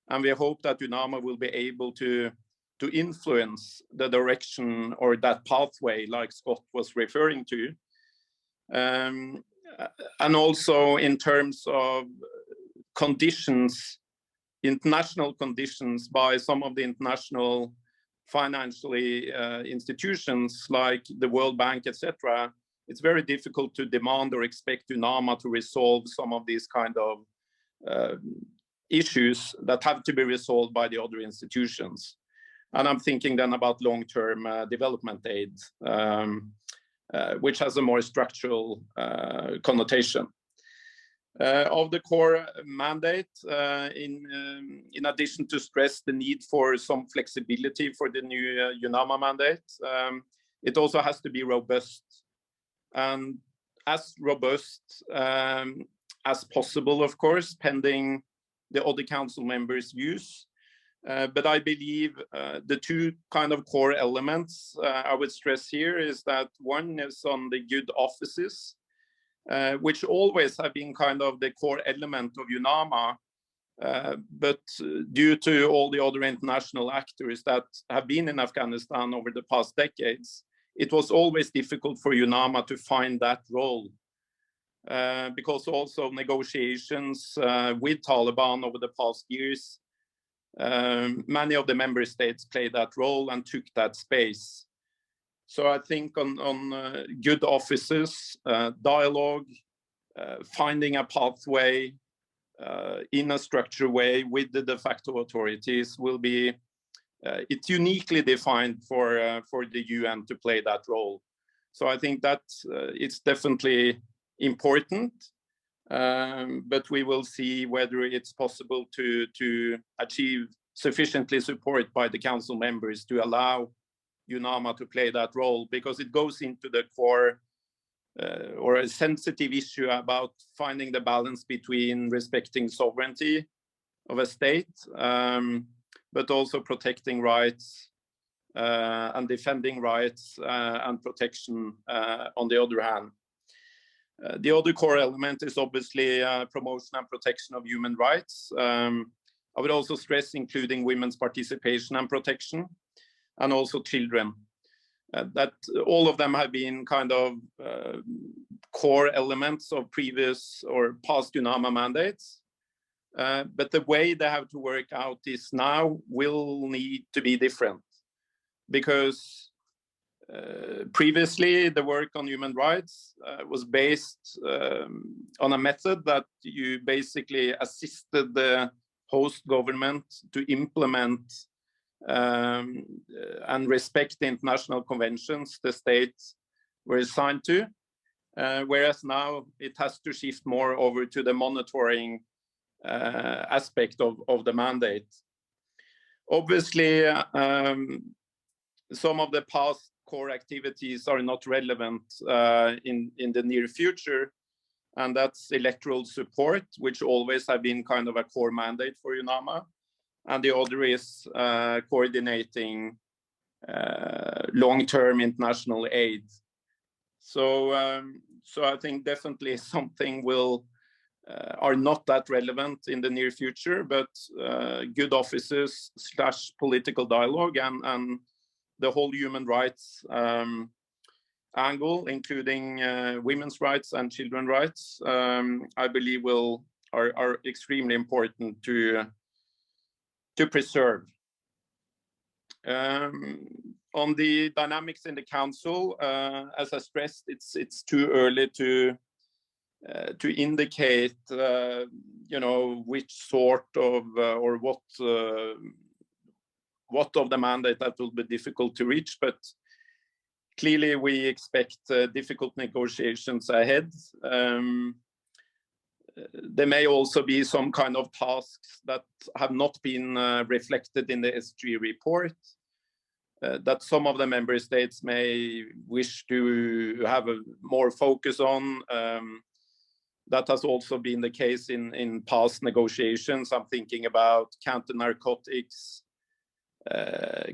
S6: And we hope that UNAMA will be able to influence the direction or that pathway like Scott was referring to. And also in terms of conditions, international conditions by some of the international financially institutions like the World Bank, etc. It's very difficult to demand or expect UNAMA to resolve some of these kind of issues that have to be resolved by the other institutions. And I'm thinking then about long-term development aid, which has a more structural connotation. Of the core mandate, in addition to stress the need for some flexibility for the new UNAMA mandate, it also has to be robust. And as robust as possible, of course, pending the other council members' views. But I believe the two kind of core elements I would stress here is that one is on the good offices. which always have been kind of the core element of UNAMA. But due to all the other international actors that have been in Afghanistan over the past decades, it was always difficult for UNAMA to find that role. Because also negotiations with Taliban over the past years, many of the member states played that role and took that space. So I think on good offices, dialogue, finding a pathway in a structured way with the de facto authorities will be, it's uniquely defined for the UN to play that role. So I think that it's definitely important, but we will see whether it's possible to achieve sufficiently support by the council members to allow UNAMA to play that role, because it goes into the core or a sensitive issue about finding the balance between respecting sovereignty of a state, but also protecting rights and defending rights and protection on the other hand. The other core element is obviously promotion and protection of human rights. I would also stress including women's participation and protection, and also children. That all of them have been kind of core elements of previous or past UNAMA mandates. But the way they have to work out this now will need to be different, because previously the work on human rights was based on a method that you basically assisted the host government to implement and respect the international conventions the states were assigned to, whereas now it has to shift more over to the monitoring aspect of the mandate. Obviously, some of the past core activities are not relevant in the near future, and that's electoral support, which always have been kind of a core mandate for UNAMA. And the other is coordinating long-term international aid. So I think definitely something are not that relevant in the near future, but good offices / political dialogue and the whole human rights angle, including women's rights and children's rights, I believe are extremely important to preserve. On the dynamics in the council, as I stressed, it's too early to indicate, which sort of or what of the mandate that will be difficult to reach. But clearly, we expect difficult negotiations ahead. There may also be some kind of tasks that have not been reflected in the S3 report, that some of the member states may wish to have a more focus on. That has also been the case in past negotiations. I'm thinking about counter-narcotics,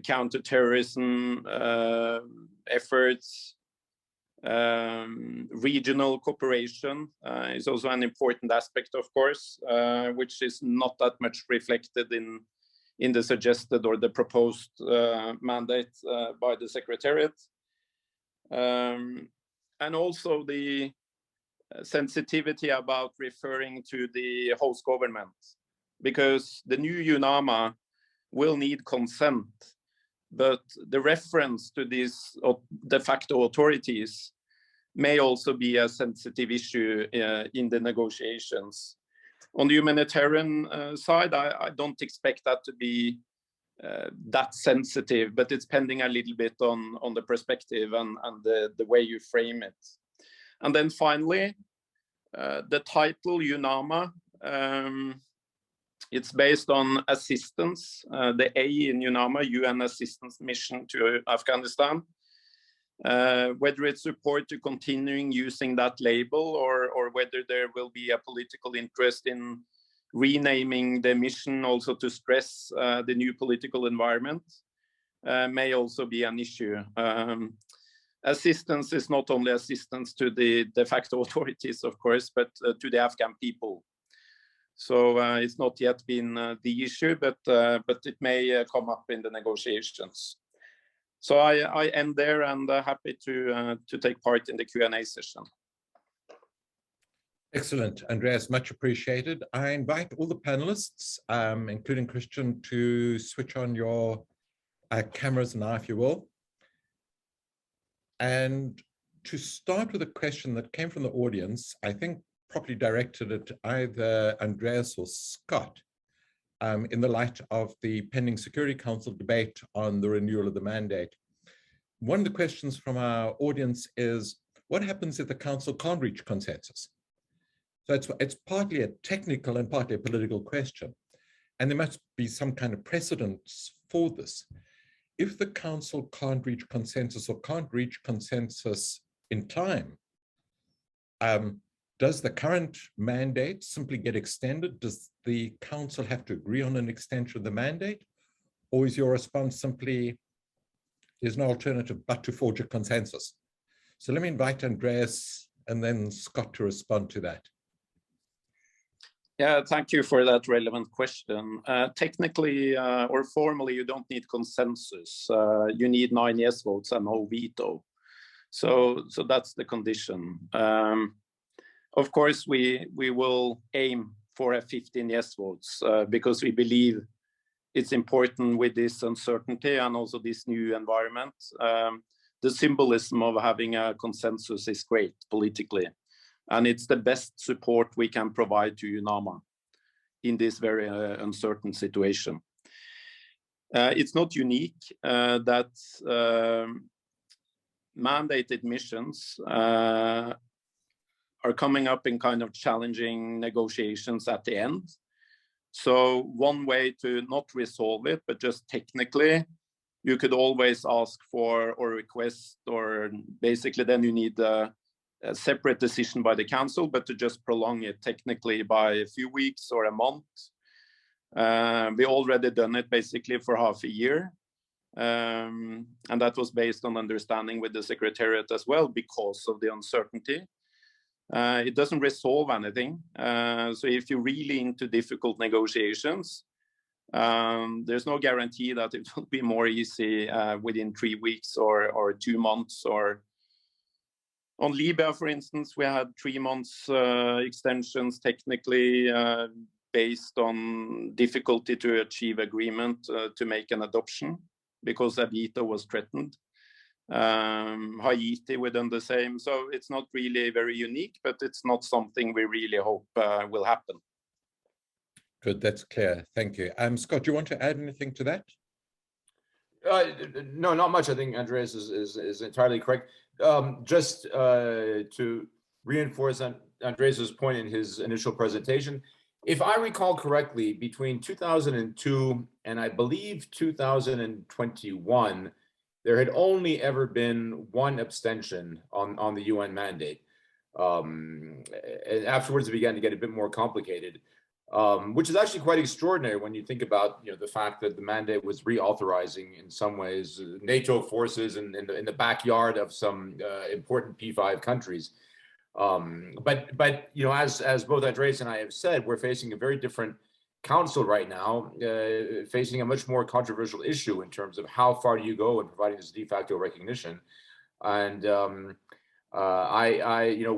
S6: counter-terrorism efforts. Regional cooperation is also an important aspect, of course, which is not that much reflected in the suggested or the proposed mandate by the Secretariat. And also the sensitivity about referring to the host government, because the new UNAMA will need consent, but the reference to these de facto authorities may also be a sensitive issue in the negotiations. On the humanitarian side, I don't expect that to be that sensitive, but it's pending a little bit on the perspective and the way you frame it. And then finally, the title UNAMA, it's based on assistance, the A in UNAMA, UN Assistance Mission to Afghanistan. Whether it's support to continuing using that label or whether there will be a political interest in renaming the mission also to stress the new political environment may also be an issue. assistance is not only assistance to the de facto authorities, of course, but to the Afghan people. So it's not yet been the issue, but it may come up in the negotiations. So I end there, and happy to take part in the Q&A session.
S1: Excellent, Andreas, much appreciated. I invite all the panelists, including Christian, to switch on your cameras now, if you will. And to start with a question that came from the audience, I think probably directed at either Andreas or Scott, in the light of the pending Security Council debate on the renewal of the mandate. One of the questions from our audience is, what happens if the Council can't reach consensus? So it's partly a technical and partly a political question, and there must be some kind of precedence for this. If the Council can't reach consensus or can't reach consensus in time, does the current mandate simply get extended? Does the Council have to agree on an extension of the mandate? Or is your response simply, there's no alternative but to forge a consensus? So let me invite Andreas and then Scott to respond to that.
S6: Yeah, thank you for that relevant question. Technically or formally, you don't need consensus. You need 9 yes votes and no veto. So that's the condition. Of course, we will aim for a 15 yes votes because we believe it's important with this uncertainty and also this new environment. The symbolism of having a consensus is great politically. And it's the best support we can provide to UNAMA in this very uncertain situation. It's not unique that mandated missions are coming up in kind of challenging negotiations at the end. So one way to not resolve it, but just technically, you could always ask for or request, or basically then you need a separate decision by the council, but to just prolong it technically by a few weeks or a month. We already done it basically for half a year. And that was based on understanding with the Secretariat as well because of the uncertainty. It doesn't resolve anything. So if you're really into difficult negotiations, there's no guarantee that it will be more easy within 3 weeks or 2 months. Or on Libya, for instance, we had 3 months extensions technically based on difficulty to achieve agreement to make an adoption because a veto was threatened. Haiti, we done the same. So it's not really very unique, but it's not something we really hope will happen.
S1: Good, that's clear. Thank you. Scott, do you want to add anything to that?
S2: No, not much. I think Andreas is entirely correct. Just to reinforce Andreas's point in his initial presentation, if I recall correctly, between 2002 and I believe 2021, there had only ever been one abstention on the UN mandate. And afterwards, it began to get a bit more complicated, which is actually quite extraordinary when you think about the fact that the mandate was reauthorizing in some ways NATO forces in the backyard of some important P5 countries. But as both Andreas and I have said, we're facing a very different council right now, facing a much more controversial issue in terms of how far do you go in providing this de facto recognition. And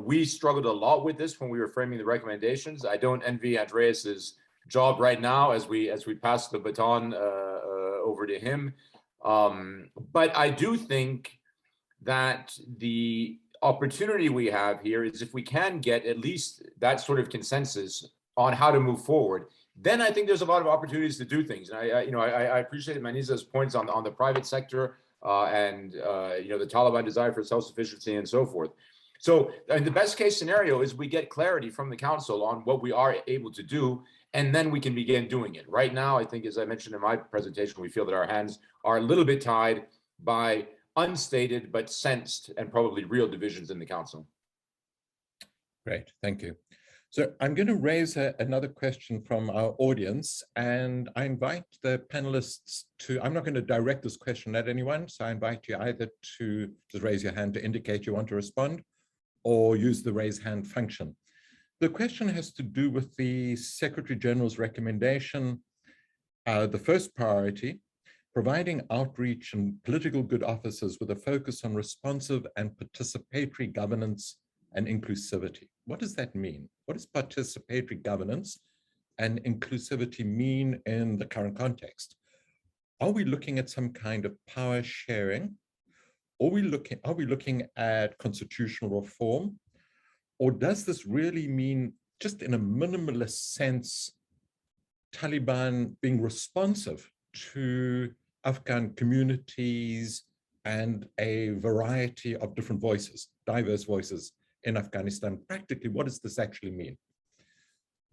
S2: we struggled a lot with this when we were framing the recommendations. I don't envy Andreas's job right now as we pass the baton over to him. But I do think that the opportunity we have here is if we can get at least that sort of consensus on how to move forward, then I think there's a lot of opportunities to do things. And I appreciate Manisa's points on the private sector and the Taliban desire for self-sufficiency and so forth. So the best case scenario is we get clarity from the council on what we are able to do, and then we can begin doing it. Right now, I think, as I mentioned in my presentation, we feel that our hands are a little bit tied by unstated but sensed and probably real divisions in the council.
S1: Great, thank you. So I'm going to raise another question from our audience, and I invite the panelists to, I'm not going to direct this question at anyone, so I invite you either to just raise your hand to indicate you want to respond, or use the raise hand function. The question has to do with the Secretary General's recommendation, the first priority, providing outreach and political good officers with a focus on responsive and participatory governance and inclusivity. What does that mean? What does participatory governance and inclusivity mean in the current context? Are we looking at some kind of power sharing? Are we looking at constitutional reform? Or does this really mean, just in a minimalist sense, Taliban being responsive to Afghan communities and a variety of different voices, diverse voices in Afghanistan? Practically, what does this actually mean?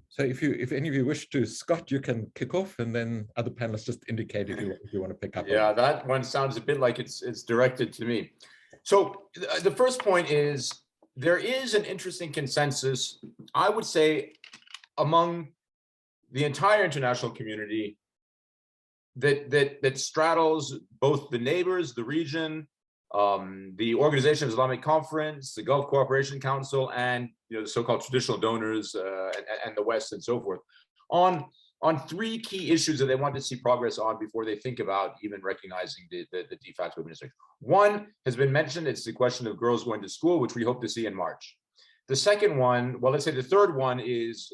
S1: So if any of you wish to, Scott, you can kick off, and then other panelists just indicate if you want to pick up.
S2: Yeah, that one sounds a bit like it's directed to me. So the first point is, there is an interesting consensus, I would say, among the entire international community that straddles both the neighbors, the region, the Organization of Islamic Conference, the Gulf Cooperation Council, and the so-called traditional donors and the West and so forth, on three key issues that they want to see progress on before they think about even recognizing the de facto administration. One has been mentioned, it's the question of girls going to school, which we hope to see in March. The second one, well, let's say the third one is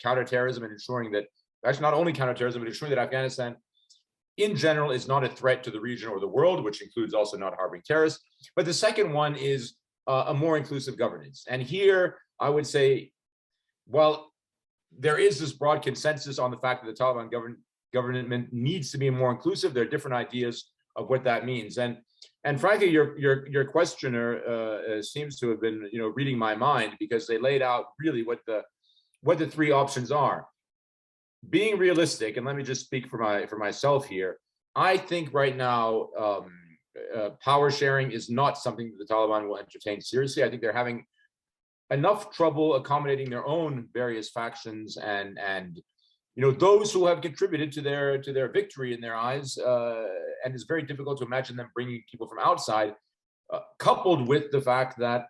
S2: counterterrorism and ensuring that, actually not only counterterrorism, but ensuring that Afghanistan in general is not a threat to the region or the world, which includes also not harboring terrorists. But the second one is a more inclusive governance. And here I would say, well, there is this broad consensus on the fact that the Taliban government needs to be more inclusive. There are different ideas of what that means. And frankly, your questioner seems to have been reading my mind, because they laid out really what the three options are. Being realistic, and let me just speak for myself here, I think right now power sharing is not something that the Taliban will entertain seriously. I think they're having enough trouble accommodating their own various factions and those who have contributed to their victory in their eyes, and it's very difficult to imagine them bringing people from outside, coupled with the fact that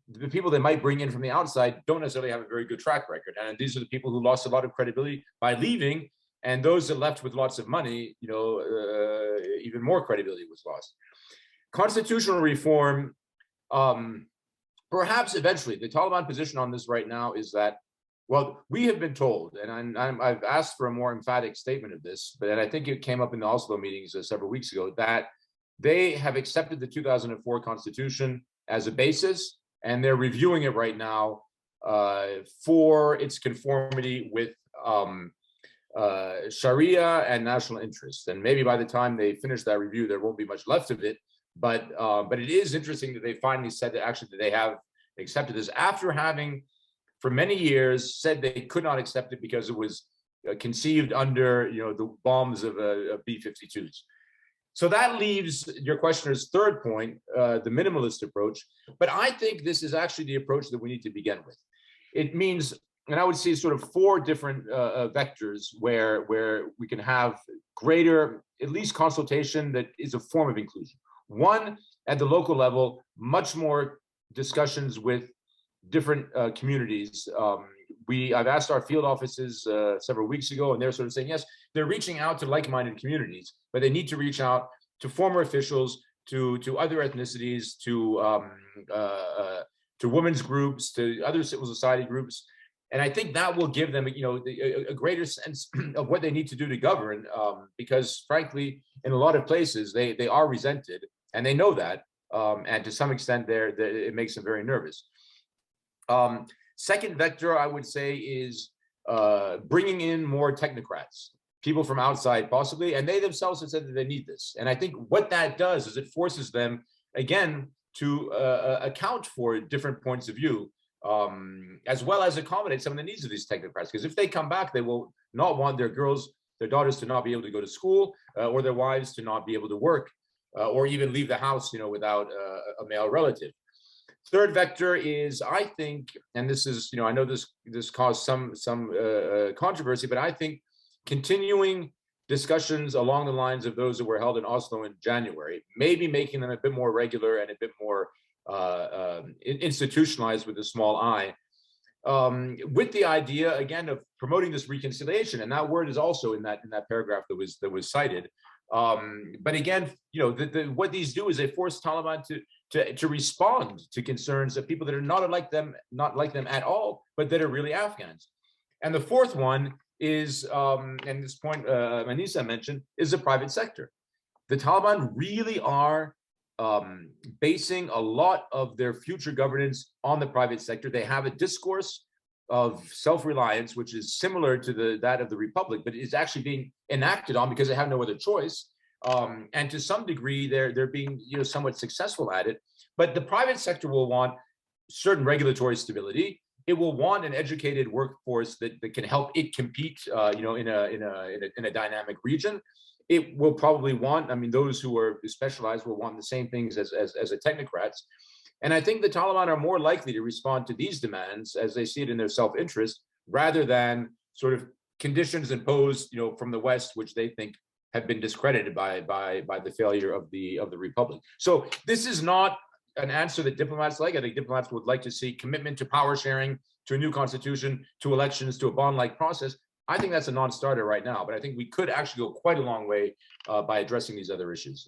S2: the people they might bring in from the outside don't necessarily have a very good track record. And these are the people who lost a lot of credibility by leaving, and those that left with lots of money, even more credibility was lost. Constitutional reform, perhaps eventually. The Taliban position on this right now is that, well, we have been told, and I've asked for a more emphatic statement of this, but I think it came up in the Oslo meetings several weeks ago, that they have accepted the 2004 Constitution as a basis, and they're reviewing it right now for its conformity with Sharia and national interest. And maybe by the time they finish that review, there won't be much left of it. But it is interesting that they finally said that actually that they have accepted this, after having for many years said they could not accept it because it was conceived under the bombs of B-52s. So that leaves your questioner's third point, the minimalist approach. But I think this is actually the approach that we need to begin with. It means, and I would see sort of four different vectors where we can have greater, at least consultation that is a form of inclusion. One, at the local level, much more discussions with different communities. I've asked our field offices several weeks ago, and they're sort of saying, yes, they're reaching out to like-minded communities, but they need to reach out to former officials, to other ethnicities, to women's groups, to other civil society groups. And I think that will give them, a greater sense of what they need to do to govern, because frankly, in a lot of places, they are resented, and they know that. And to some extent, it makes them very nervous. Second vector, I would say, is bringing in more technocrats, people from outside possibly, and they themselves have said that they need this. And I think what that does is it forces them, again, to account for different points of view, as well as accommodate some of the needs of these technocrats. Because if they come back, they will not want their daughters to not be able to go to school, or their wives to not be able to work, or even leave the house, without a male relative. Third vector is, I think, and this is, I know this caused some controversy, but I think continuing discussions along the lines of those that were held in Oslo in January, maybe making them a bit more regular and a bit more institutionalized with a small I, with the idea again of promoting this reconciliation, and that word is also in that paragraph that was cited. But again, what these do is they force Taliban to respond to concerns of people that are not like them at all, but that are really Afghans. And the fourth one is, and this point Manisa mentioned, is the private sector. The Taliban really are basing a lot of their future governance on the private sector. They have a discourse of self-reliance, which is similar to that of the Republic, but it's actually being enacted on because they have no other choice. And to some degree, they're being somewhat successful at it. But the private sector will want certain regulatory stability. It will want an educated workforce that can help it compete, in a dynamic region. It will probably want, those who are specialized will want the same things as the technocrats. And I think the Taliban are more likely to respond to these demands as they see it in their self-interest, rather than sort of conditions imposed, from the West, which they think have been discredited by the failure of the Republic. So this is not an answer that diplomats like. I think diplomats would like to see commitment to power sharing, to a new constitution, to elections, to a bond-like process. I think that's a non-starter right now, but I think we could actually go quite a long way by addressing these other issues.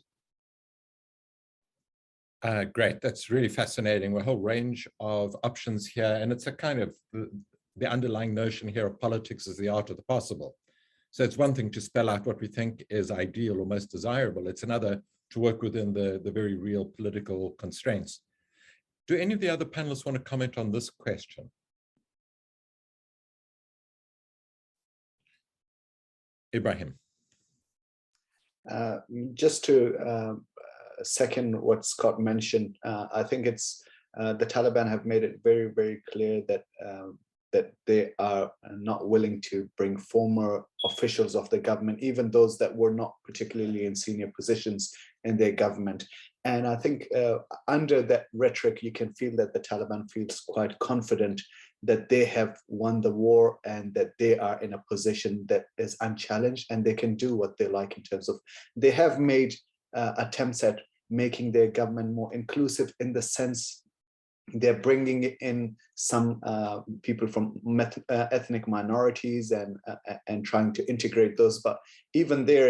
S1: Great, that's really fascinating. A whole range of options here, and it's a kind of the underlying notion here of politics is the art of the possible. So it's one thing to spell out what we think is ideal or most desirable. It's another to work within the very real political constraints. Do any of the other panelists want to comment on this question? Ibrahim.
S4: Just to second what Scott mentioned, I think it's the Taliban have made it very, very clear that that they are not willing to bring former officials of the government, even those that were not particularly in senior positions in their government. And I think under that rhetoric, you can feel that the Taliban feels quite confident that they have won the war and that they are in a position that is unchallenged and they can do what they like in terms of, they have made attempts at making their government more inclusive in the sense they're bringing in some people from ethnic minorities and trying to integrate those. But even there,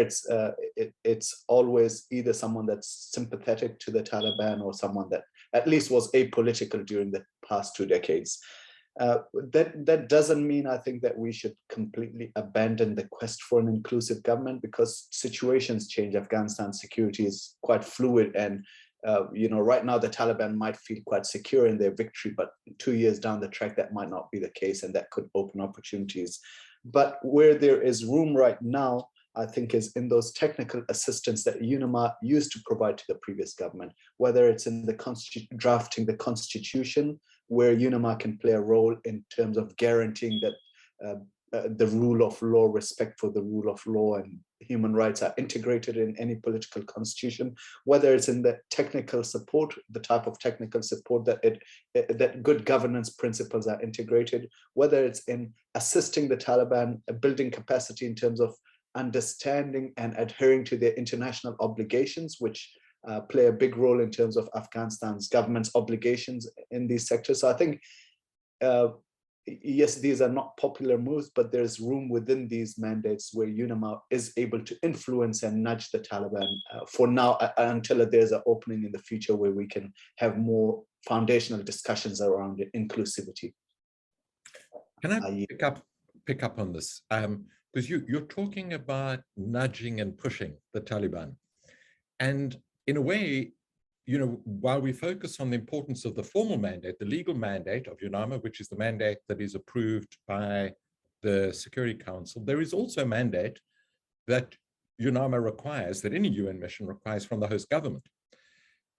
S4: it's always either someone that's sympathetic to the Taliban or someone that at least was apolitical during the past 2 decades. That doesn't mean, I think, that we should completely abandon the quest for an inclusive government, because situations change. Afghanistan's security is quite fluid, and right now the Taliban might feel quite secure in their victory, but 2 years down the track, that might not be the case, and that could open opportunities. But where there is room right now, I think, is in those technical assistance that UNAMA used to provide to the previous government, whether it's in the drafting the constitution, where UNAMA can play a role in terms of guaranteeing that the rule of law, respect for the rule of law and human rights are integrated in any political constitution, whether it's in the technical support, the type of technical support that good governance principles are integrated, whether it's in assisting the Taliban, building capacity in terms of understanding and adhering to their international obligations, which play a big role in terms of Afghanistan's government's obligations in these sectors. So I think, yes, these are not popular moves, but there's room within these mandates where UNAMA is able to influence and nudge the Taliban for now, until there's an opening in the future where we can have more foundational discussions around inclusivity.
S1: Can I pick up on this? Because you're talking about nudging and pushing the Taliban. And in a way, while we focus on the importance of the formal mandate, the legal mandate of UNAMA, which is the mandate that is approved by the Security Council, there is also a mandate that UNAMA requires, that any UN mission requires from the host government.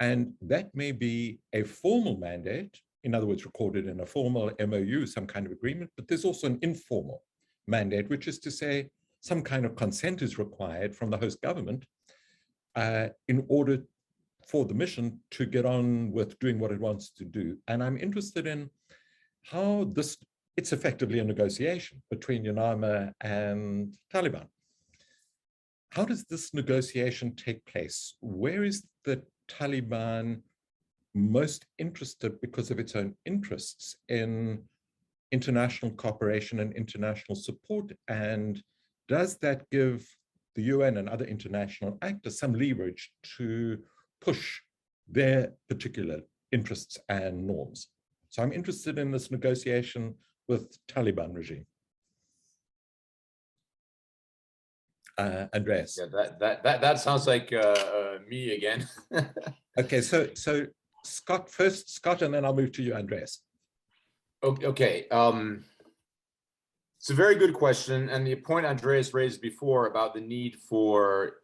S1: And that may be a formal mandate, in other words, recorded in a formal MOU, some kind of agreement, but there's also an informal mandate, which is to say some kind of consent is required from the host government in order for the mission to get on with doing what it wants to do. And I'm interested in how it's effectively a negotiation between UNAMA and Taliban. How does this negotiation take place? Where is the Taliban most interested because of its own interests in international cooperation and international support? And does that give the UN and other international actors some leverage to push their particular interests and norms? So I'm interested in this negotiation with Taliban regime. Andreas.
S2: Yeah, that sounds like me again.
S1: Okay, so Scott first, Scott, and then I'll move to you, Andreas.
S2: Okay, it's a very good question, and the point Andreas raised before about the need for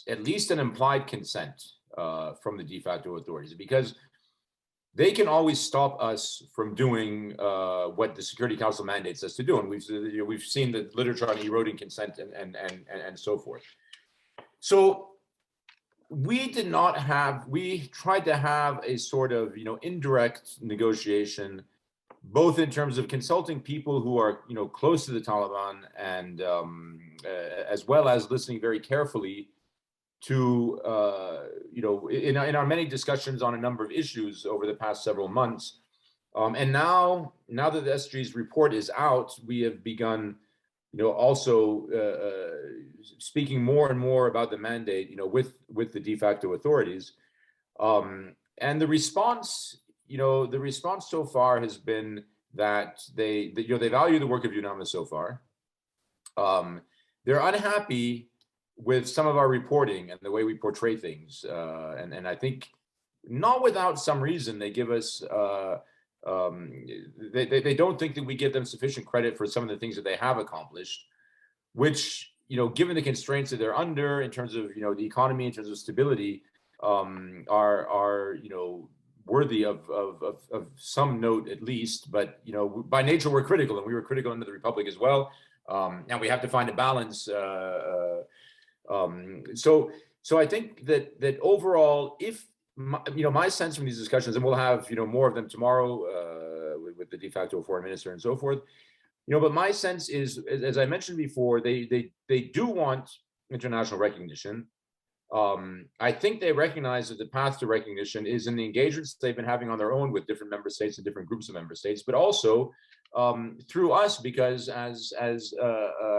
S2: at least an implied consent from the de facto authorities, because they can always stop us from doing what the Security Council mandates us to do, and we've seen the literature on eroding consent and so forth. So we tried to have a sort of indirect negotiation, both in terms of consulting people who are close to the Taliban, and as well as listening very carefully to in our many discussions on a number of issues over the past several months, and now that the SG's report is out, we have begun also speaking more and more about the mandate with the de facto authorities, and the response so far has been that they value the work of UNAMA so far. They're unhappy with some of our reporting and the way we portray things, and I think not without some reason they give us they don't think that we give them sufficient credit for some of the things that they have accomplished, which given the constraints that they're under in terms of the economy, in terms of stability, are worthy of some note at least. But by nature we're critical, and we were critical under the Republic as well, and we have to find a balance. So I think that overall, if my sense from these discussions, and we'll have more of them tomorrow with the de facto foreign minister and so forth, but my sense is, as I mentioned before, they do want international recognition. I think they recognize that the path to recognition is in the engagements they've been having on their own with different member states and different groups of member states, but also through us, because as I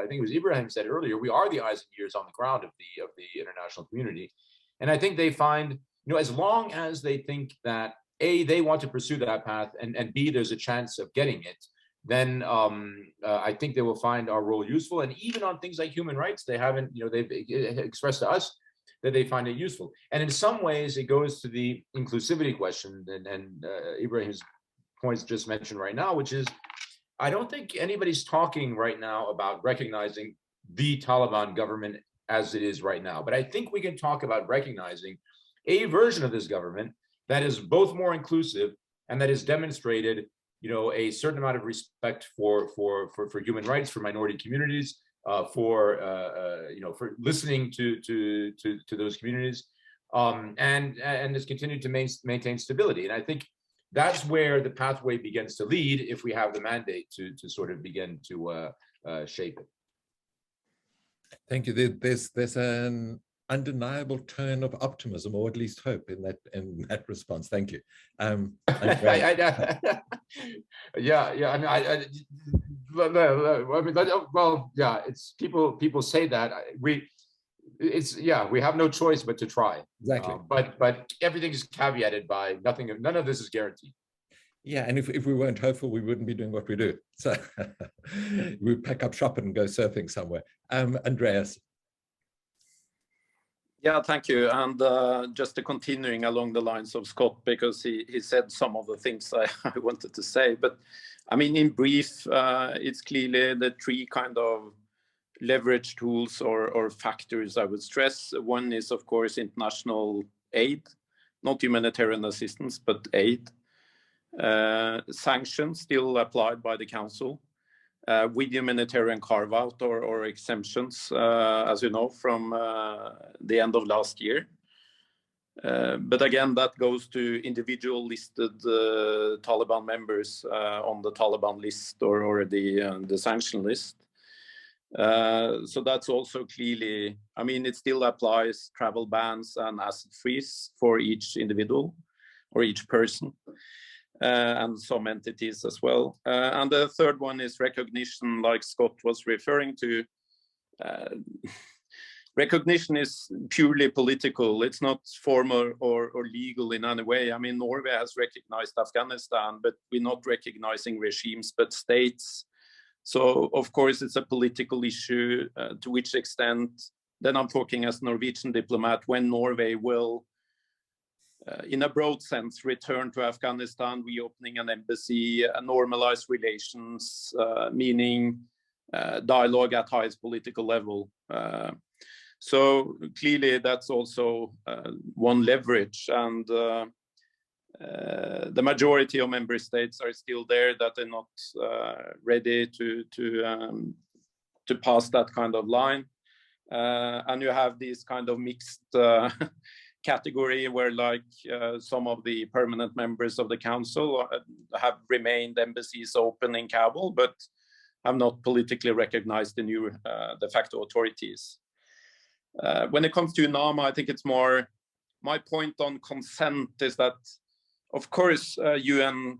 S2: think it was Ibrahim said earlier, we are the eyes and ears on the ground of the international community. And I think they find, as long as they think that A, they want to pursue that path, and B, there's a chance of getting it, then I think they will find our role useful. And even on things like human rights, they haven't, they've expressed to us that they find it useful. And in some ways, it goes to the inclusivity question, and Ibrahim's points just mentioned right now, which is, I don't think anybody's talking right now about recognizing the Taliban government as it is right now. But I think we can talk about recognizing a version of this government that is both more inclusive and that has demonstrated, a certain amount of respect for human rights, for minority communities, for listening to those communities, and has continued to maintain stability. And I think that's where the pathway begins to lead, if we have the mandate to sort of begin to shape it.
S1: Thank you. There's an undeniable turn of optimism, or at least hope, in that response. Thank you.
S2: It's people say that we have no choice but to try.
S1: Exactly.
S2: But everything is caveated by none of this is guaranteed.
S1: Yeah, and if we weren't hopeful, we wouldn't be doing what we do. So we'd pack up shop and go surfing somewhere. Andreas.
S6: Yeah, thank you. And just continuing along the lines of Scott, because he said some of the things I wanted to say. But I mean, in brief, it's clearly the three kind of leverage tools or factors I would stress. One is, of course, international aid, not humanitarian assistance, but aid. Sanctions still applied by the Council. With humanitarian carve-out or exemptions, as you know, from the end of last year. But again, that goes to individual listed Taliban members on the Taliban list or the sanction list. So that's also clearly, I mean, it still applies travel bans and asset freeze for each individual or each person and some entities as well. And the third one is recognition, like Scott was referring to. Recognition is purely political. It's not formal or legal in any way. I mean, Norway has recognized Afghanistan, but we're not recognizing regimes, but states. So, of course, it's a political issue to which extent, then I'm talking as Norwegian diplomat, when Norway will, in a broad sense, return to Afghanistan, reopening an embassy, normalize relations, meaning dialogue at highest political level. So clearly that's also one leverage, and the majority of member states are still there that are not ready to pass that kind of line. And you have this kind of mixed category where like some of the permanent members of the council have remained embassies open in Kabul, but have not politically recognized the new de facto authorities. When it comes to UNAMA, I think it's more, my point on consent is that, of course, UN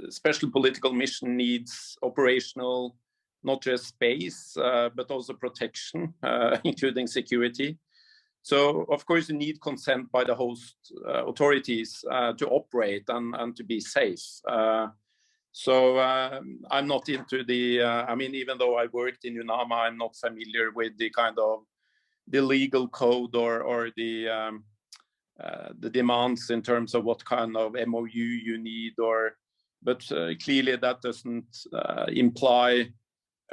S6: special political mission needs operational, not just space, but also protection, including security. So, of course, you need consent by the host authorities to operate and to be safe. So I'm not into the, I mean, even though I worked in UNAMA, I'm not familiar with the kind of the legal code or the demands in terms of what kind of MOU you need, but clearly that doesn't imply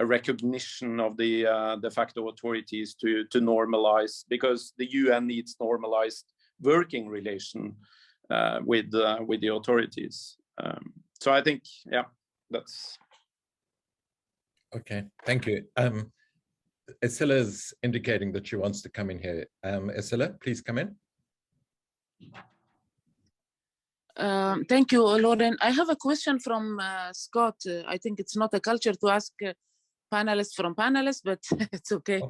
S6: a recognition of the de facto authorities to normalize, because the UN needs normalized working relation with the authorities. So I think, yeah, that's.
S1: Okay, thank you. Asila is indicating that she wants to come in here. Asila, please come in.
S3: Thank you, Lauren. I have a question from Scott. I think it's not a culture to ask panelists from panelists, but it's okay.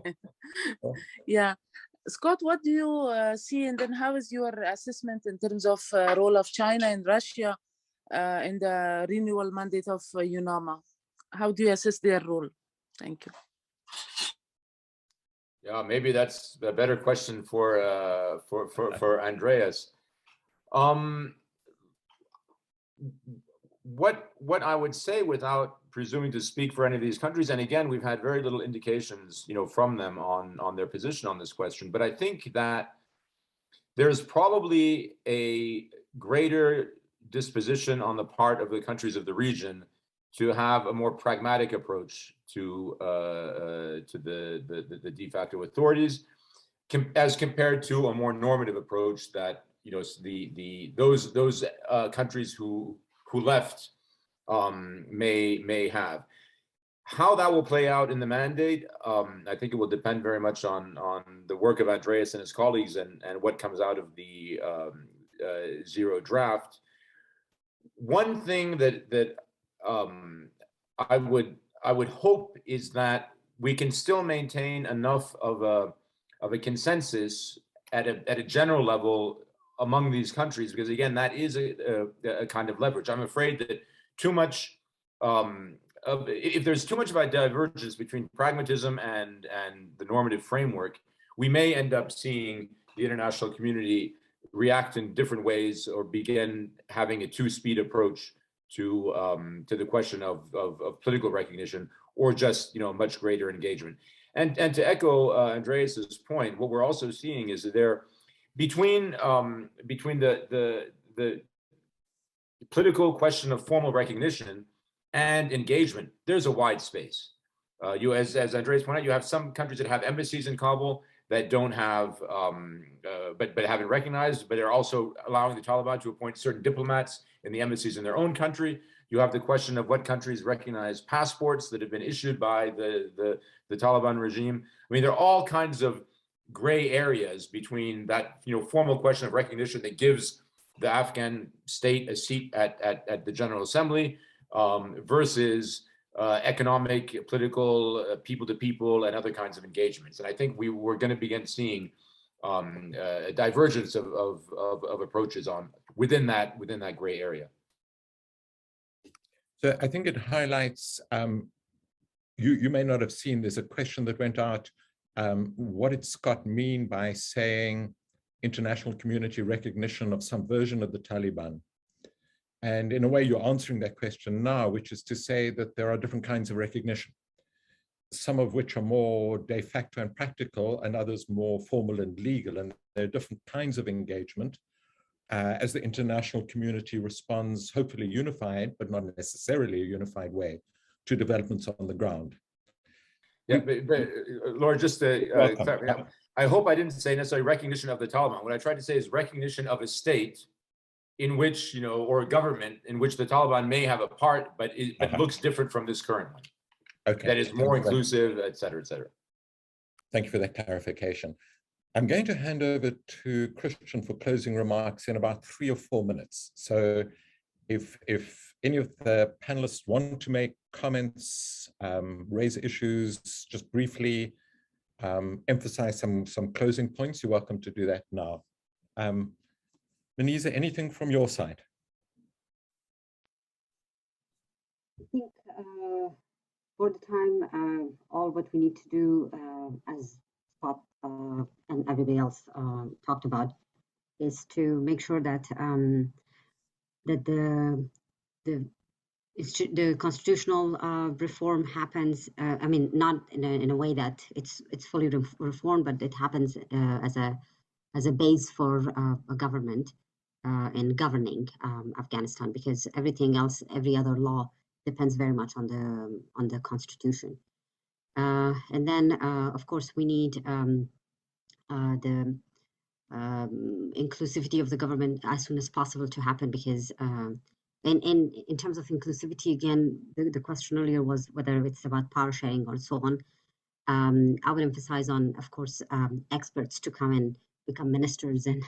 S1: Oh.
S3: Yeah. Scott, what do you see, and then how is your assessment in terms of role of China and Russia in the renewal mandate of UNAMA? How do you assess their role? Thank you.
S2: Yeah, maybe that's a better question for Andreas. What I would say, without presuming to speak for any of these countries, and again, we've had very little indications, from them on their position on this question, but I think that there's probably a greater disposition on the part of the countries of the region to have a more pragmatic approach to the de facto authorities, as compared to a more normative approach that those countries who left may have. How that will play out in the mandate, I think it will depend very much on the work of Andreas and his colleagues and what comes out of the zero draft. One thing that I would hope is that we can still maintain enough of a consensus at a general level among these countries, because again, that is a kind of leverage. I'm afraid that too much if there's too much of a divergence between pragmatism and the normative framework, we may end up seeing the international community react in different ways or begin having a two-speed approach to the question of political recognition, or just much greater engagement. And to echo Andreas's point, what we're also seeing is that there, between the political question of formal recognition and engagement, there's a wide space. As Andreas pointed out, you have some countries that have embassies in Kabul that don't have, but haven't recognized, but they're also allowing the Taliban to appoint certain diplomats in the embassies in their own country. You have the question of what countries recognize passports that have been issued by the Taliban regime. I mean, there are all kinds of gray areas between that, formal question of recognition that gives the Afghan state a seat at the General Assembly versus economic, political, people-to-people, and other kinds of engagements. And I think we're going to begin seeing a divergence of approaches within that gray area.
S1: So I think it highlights, you may not have seen, there's a question that went out, what did Scott mean by saying international community recognition of some version of the Taliban? And in a way, you're answering that question now, which is to say that there are different kinds of recognition, some of which are more de facto and practical, and others more formal and legal. And there are different kinds of engagement as the international community responds, hopefully unified, but not necessarily a unified way, to developments on the ground.
S2: Yeah, but Laura, just to I hope I didn't say necessarily recognition of the Taliban. What I tried to say is recognition of a state in which, or a government in which the Taliban may have a part, but it looks different from this current one.
S1: Okay.
S2: That is more inclusive, et cetera, et cetera.
S1: Thank you for that clarification. I'm going to hand over to Christian for closing remarks in about 3 or 4 minutes. So if any of the panelists want to make comments, raise issues, just briefly emphasize some closing points, you're welcome to do that now. Maniza, anything from your side?
S5: I think for the time, all what we need to do, as Scott and everybody else talked about, is to make sure that that the constitutional reform happens. I mean, not in a way that it's fully reformed, but it happens as a base for a government in governing Afghanistan, because everything else, every other law, depends very much on the constitution. And then, of course, we need the inclusivity of the government as soon as possible to happen, because in terms of inclusivity, again, the question earlier was whether it's about power sharing or so on. I would emphasize on, of course, experts to come and become ministers and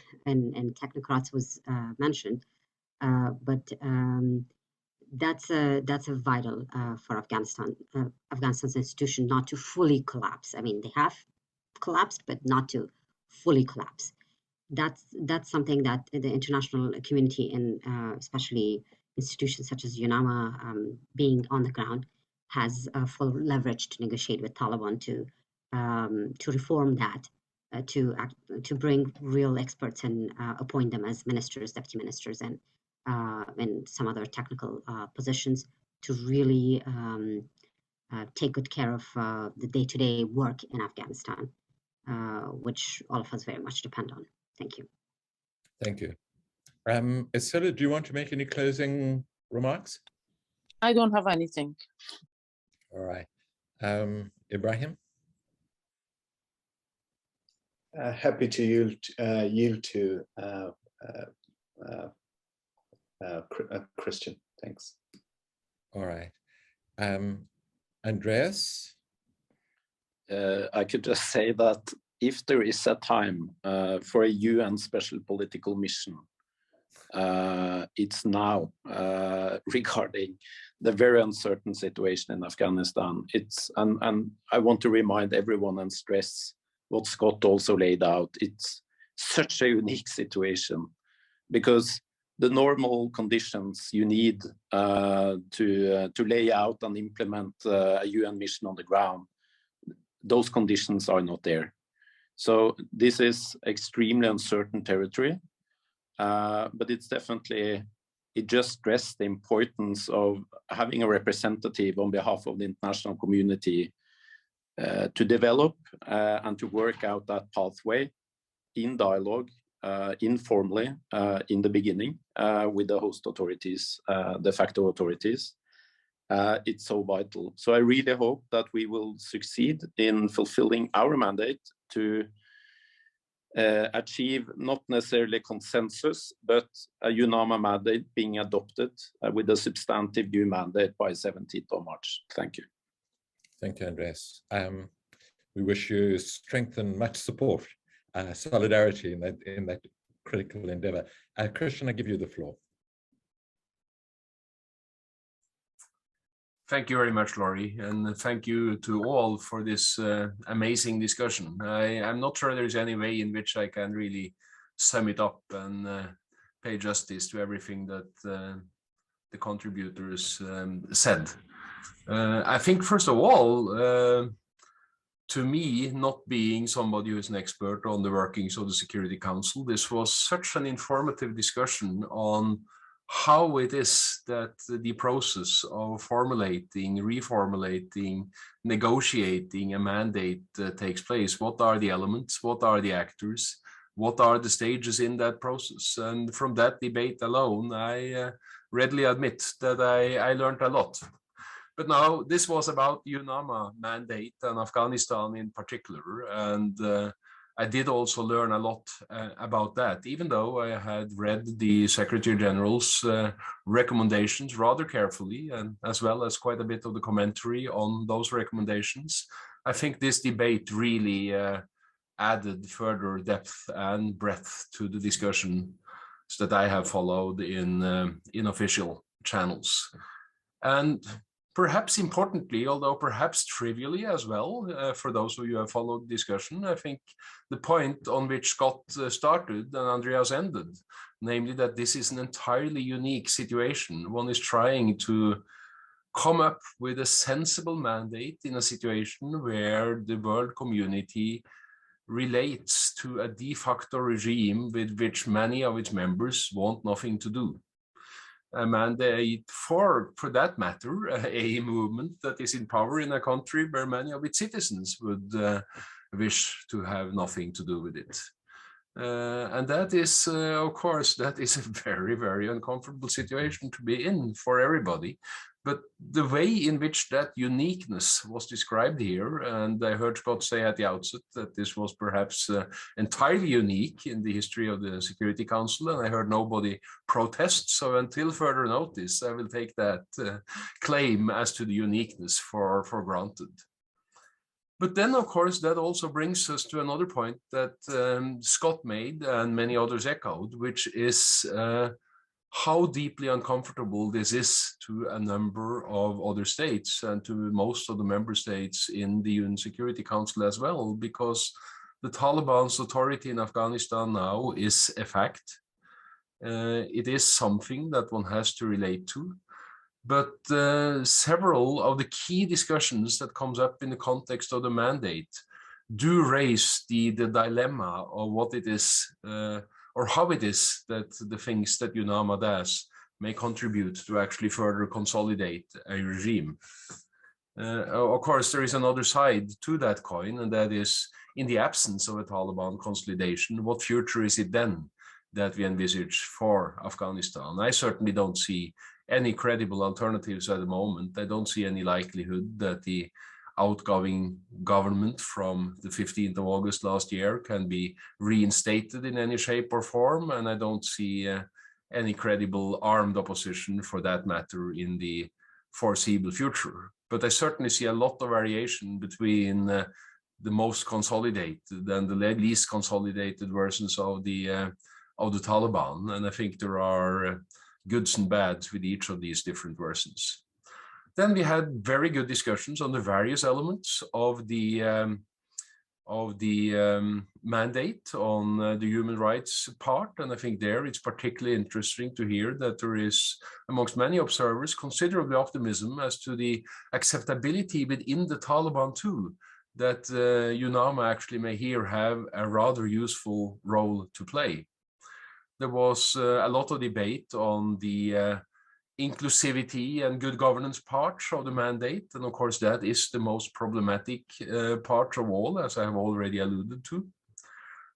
S5: technocrats was mentioned, but that's a vital for Afghanistan's institution not to fully collapse. I mean, they have collapsed, but not to fully collapse. That's something that the international community, and especially institutions such as UNAMA being on the ground, has full leverage to negotiate with Taliban to reform that, to bring real experts and appoint them as ministers, deputy ministers, and some other technical positions to really take good care of the day-to-day work in Afghanistan, which all of us very much depend on. Thank you.
S1: Thank you. Asila, do you want to make any closing remarks?
S3: I don't have anything.
S1: All right. Ibrahim?
S4: Happy to yield to Christian. Thanks.
S1: All right. Andreas?
S6: I could just say that if there is a time for a UN special political mission, it's now regarding the very uncertain situation in Afghanistan. And I want to remind everyone and stress what Scott also laid out. It's such a unique situation because the normal conditions you need to lay out and implement a UN mission on the ground, those conditions are not there. So this is extremely uncertain territory, but it's definitely, it just stressed the importance of having a representative on behalf of the international community to develop and to work out that pathway in dialogue, informally, in the beginning with the host authorities, de facto authorities. It's so vital. So I really hope that we will succeed in fulfilling our mandate to achieve not necessarily consensus, but a UNAMA mandate being adopted with a substantive new mandate by 17th of March. Thank you.
S1: Thank you, Andreas. we wish you strength and much support, solidarity in that critical endeavor. Christian, I give you the floor.
S7: Thank you very much, Laurie, and thank you to all for this amazing discussion. I'm not sure there's any way in which I can really sum it up and pay justice to everything that the contributors said. I think, first of all, to me, not being somebody who is an expert on the workings of the Security Council, this was such an informative discussion on how it is that the process of formulating, reformulating, negotiating a mandate takes place. What are the elements? What are the actors? What are the stages in that process? And from that debate alone, I readily admit that I learned a lot. But now this was about the UNAMA mandate and Afghanistan in particular. And I did also learn a lot about that, even though I had read the Secretary General's recommendations rather carefully, and as well as quite a bit of the commentary on those recommendations. I think this debate really added further depth and breadth to the discussions that I have followed in official channels. And perhaps importantly, although perhaps trivially as well, for those of you who have followed the discussion, I think the point on which Scott started and Andreas ended, namely that this is an entirely unique situation. One is trying to come up with a sensible mandate in a situation where the world community relates to a de facto regime with which many of its members want nothing to do. A mandate for that matter, a movement that is in power in a country where many of its citizens would wish to have nothing to do with it. And that is, of course, that is a very, very uncomfortable situation to be in for everybody. But the way in which that uniqueness was described here, and I heard Scott say at the outset that this was perhaps entirely unique in the history of the Security Council, and I heard nobody protest. So until further notice, I will take that claim as to the uniqueness for granted. But then, of course, that also brings us to another point that Scott made and many others echoed, which is how deeply uncomfortable this is to a number of other states and to most of the member states in the UN Security Council as well, because the Taliban's authority in Afghanistan now is a fact. It is something that one has to relate to. But several of the key discussions that comes up in the context of the mandate do raise the dilemma of what it is or how it is that the things that UNAMA does may contribute to actually further consolidate a regime. Of course, there is another side to that coin, and that is, in the absence of a Taliban consolidation, what future is it then that we envisage for Afghanistan? I certainly don't see any credible alternatives at the moment. I don't see any likelihood that the outgoing government from the 15th of August last year can be reinstated in any shape or form, and I don't see any credible armed opposition for that matter in the foreseeable future. But I certainly see a lot of variation between the most consolidated and the least consolidated versions of the Taliban, and I think there are goods and bads with each of these different versions. Then we had very good discussions on the various elements of the mandate on the human rights part, and I think there it's particularly interesting to hear that there is, amongst many observers, considerable optimism as to the acceptability within the Taliban too, that UNAMA actually may here have a rather useful role to play. There was a lot of debate on the inclusivity and good governance part of the mandate. And of course, that is the most problematic part of all, as I have already alluded to.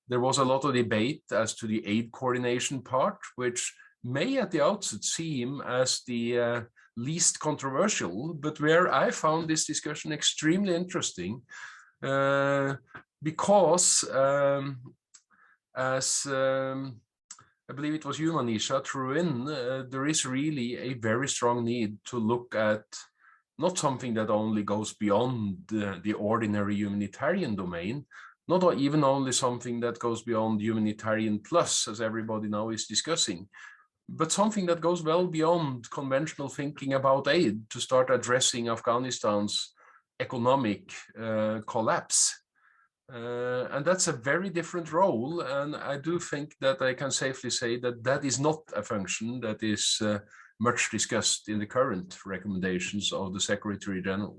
S7: There was a lot of debate as to the aid coordination part, which may at the outset seem as the least controversial, but where I found this discussion extremely interesting because as I believe it was you, Manisha, threw in, there is really a very strong need to look at not something that only goes beyond the ordinary humanitarian domain, not even only something that goes beyond humanitarian plus, as everybody now is discussing, but something that goes well beyond conventional thinking about aid to start addressing Afghanistan's economic collapse. And that's a very different role. And I do think that I can safely say that that is not a function that is much discussed in the current recommendations of the Secretary General.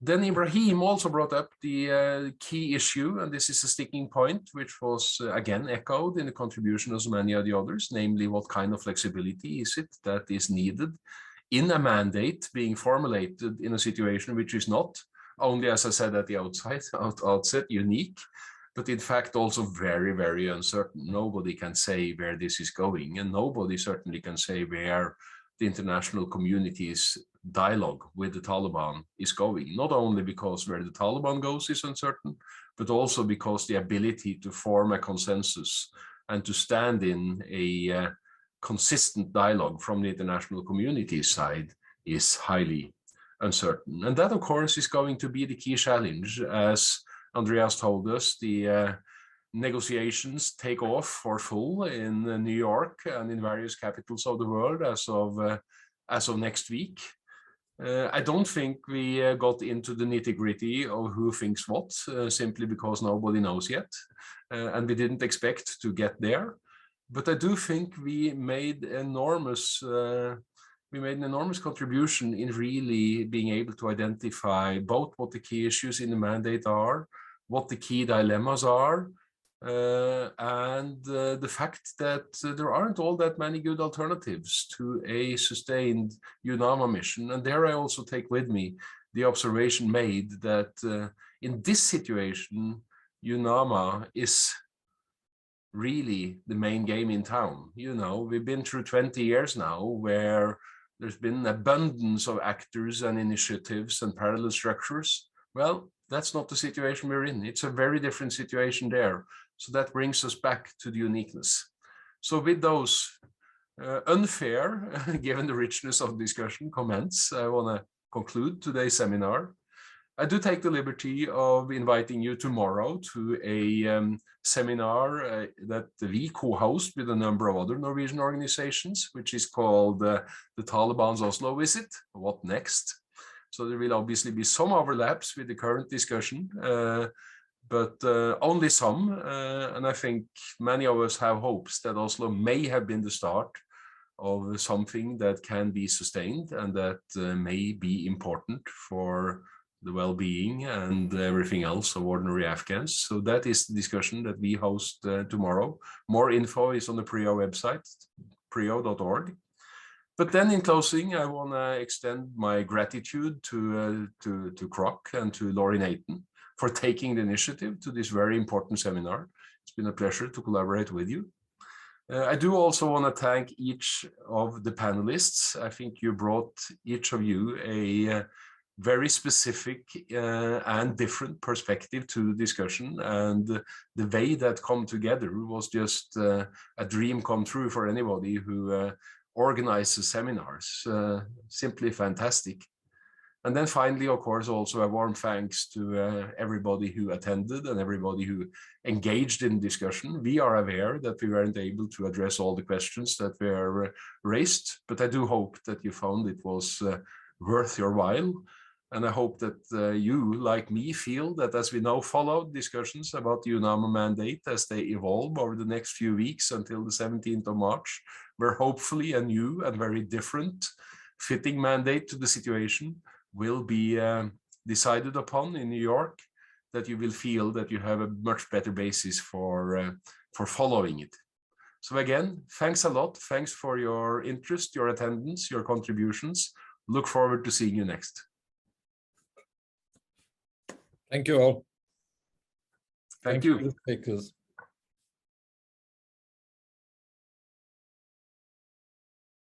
S7: Then Ibrahim also brought up the key issue, and this is a sticking point, which was again echoed in the contribution of many of the others, namely what kind of flexibility is it that is needed in a mandate being formulated in a situation which is not only, as I said at the outset, unique, but in fact also very, very uncertain. Nobody can say where this is going, and nobody certainly can say where the international community's dialogue with the Taliban is going, not only because where the Taliban goes is uncertain, but also because the ability to form a consensus and to stand in a consistent dialogue from the international community side is highly uncertain. And that, of course, is going to be the key challenge. As Andreas told us, the negotiations take off for full in New York and in various capitals of the world as of next week. I don't think we got into the nitty-gritty of who thinks what, simply because nobody knows yet, and we didn't expect to get there. But I do think we made an enormous contribution in really being able to identify both what the key issues in the mandate are, what the key dilemmas are, and the fact that there aren't all that many good alternatives to a sustained UNAMA mission. And there I also take with me the observation made that in this situation, UNAMA is really the main game in town. You know, we've been through 20 years now where there's been an abundance of actors and initiatives and parallel structures. Well, that's not the situation we're in. It's a very different situation there. So that brings us back to the uniqueness. So with those unfair, given the richness of discussion, comments, I want to conclude today's seminar. I do take the liberty of inviting you tomorrow to a seminar that we co-host with a number of other Norwegian organizations, which is called the Taliban's Oslo Visit, What Next? So there will obviously be some overlaps with the current discussion, but only some. And I think many of us have hopes that Oslo may have been the start of something that can be sustained and that may be important for the well-being and everything else of ordinary Afghans. So that is the discussion that we host tomorrow. More info is on the PRIO website, prio.org. But then in closing, I want to extend my gratitude to Croc and to Laurie Nathan for taking the initiative to this very important seminar. It's been a pleasure to collaborate with you. I do also want to thank each of the panelists. I think you brought, each of you, a very specific and different perspective to the discussion, and the way that come together was just a dream come true for anybody who organizes seminars. Simply fantastic. And then finally, of course, also a warm thanks to everybody who attended and everybody who engaged in discussion. We are aware that we weren't able to address all the questions that were raised, but I do hope that you found it was worth your while. And I hope that you, like me, feel that as we now follow discussions about the UNAMA mandate as they evolve over the next few weeks until the 17th of March, where hopefully a new and very different fitting mandate to the situation will be decided upon in New York, that you will feel that you have a much better basis for following it. So again, thanks a lot. Thanks for your interest, your attendance, your contributions. Look forward to seeing you next.
S1: Thank you all.
S7: Thank you.
S1: Speakers.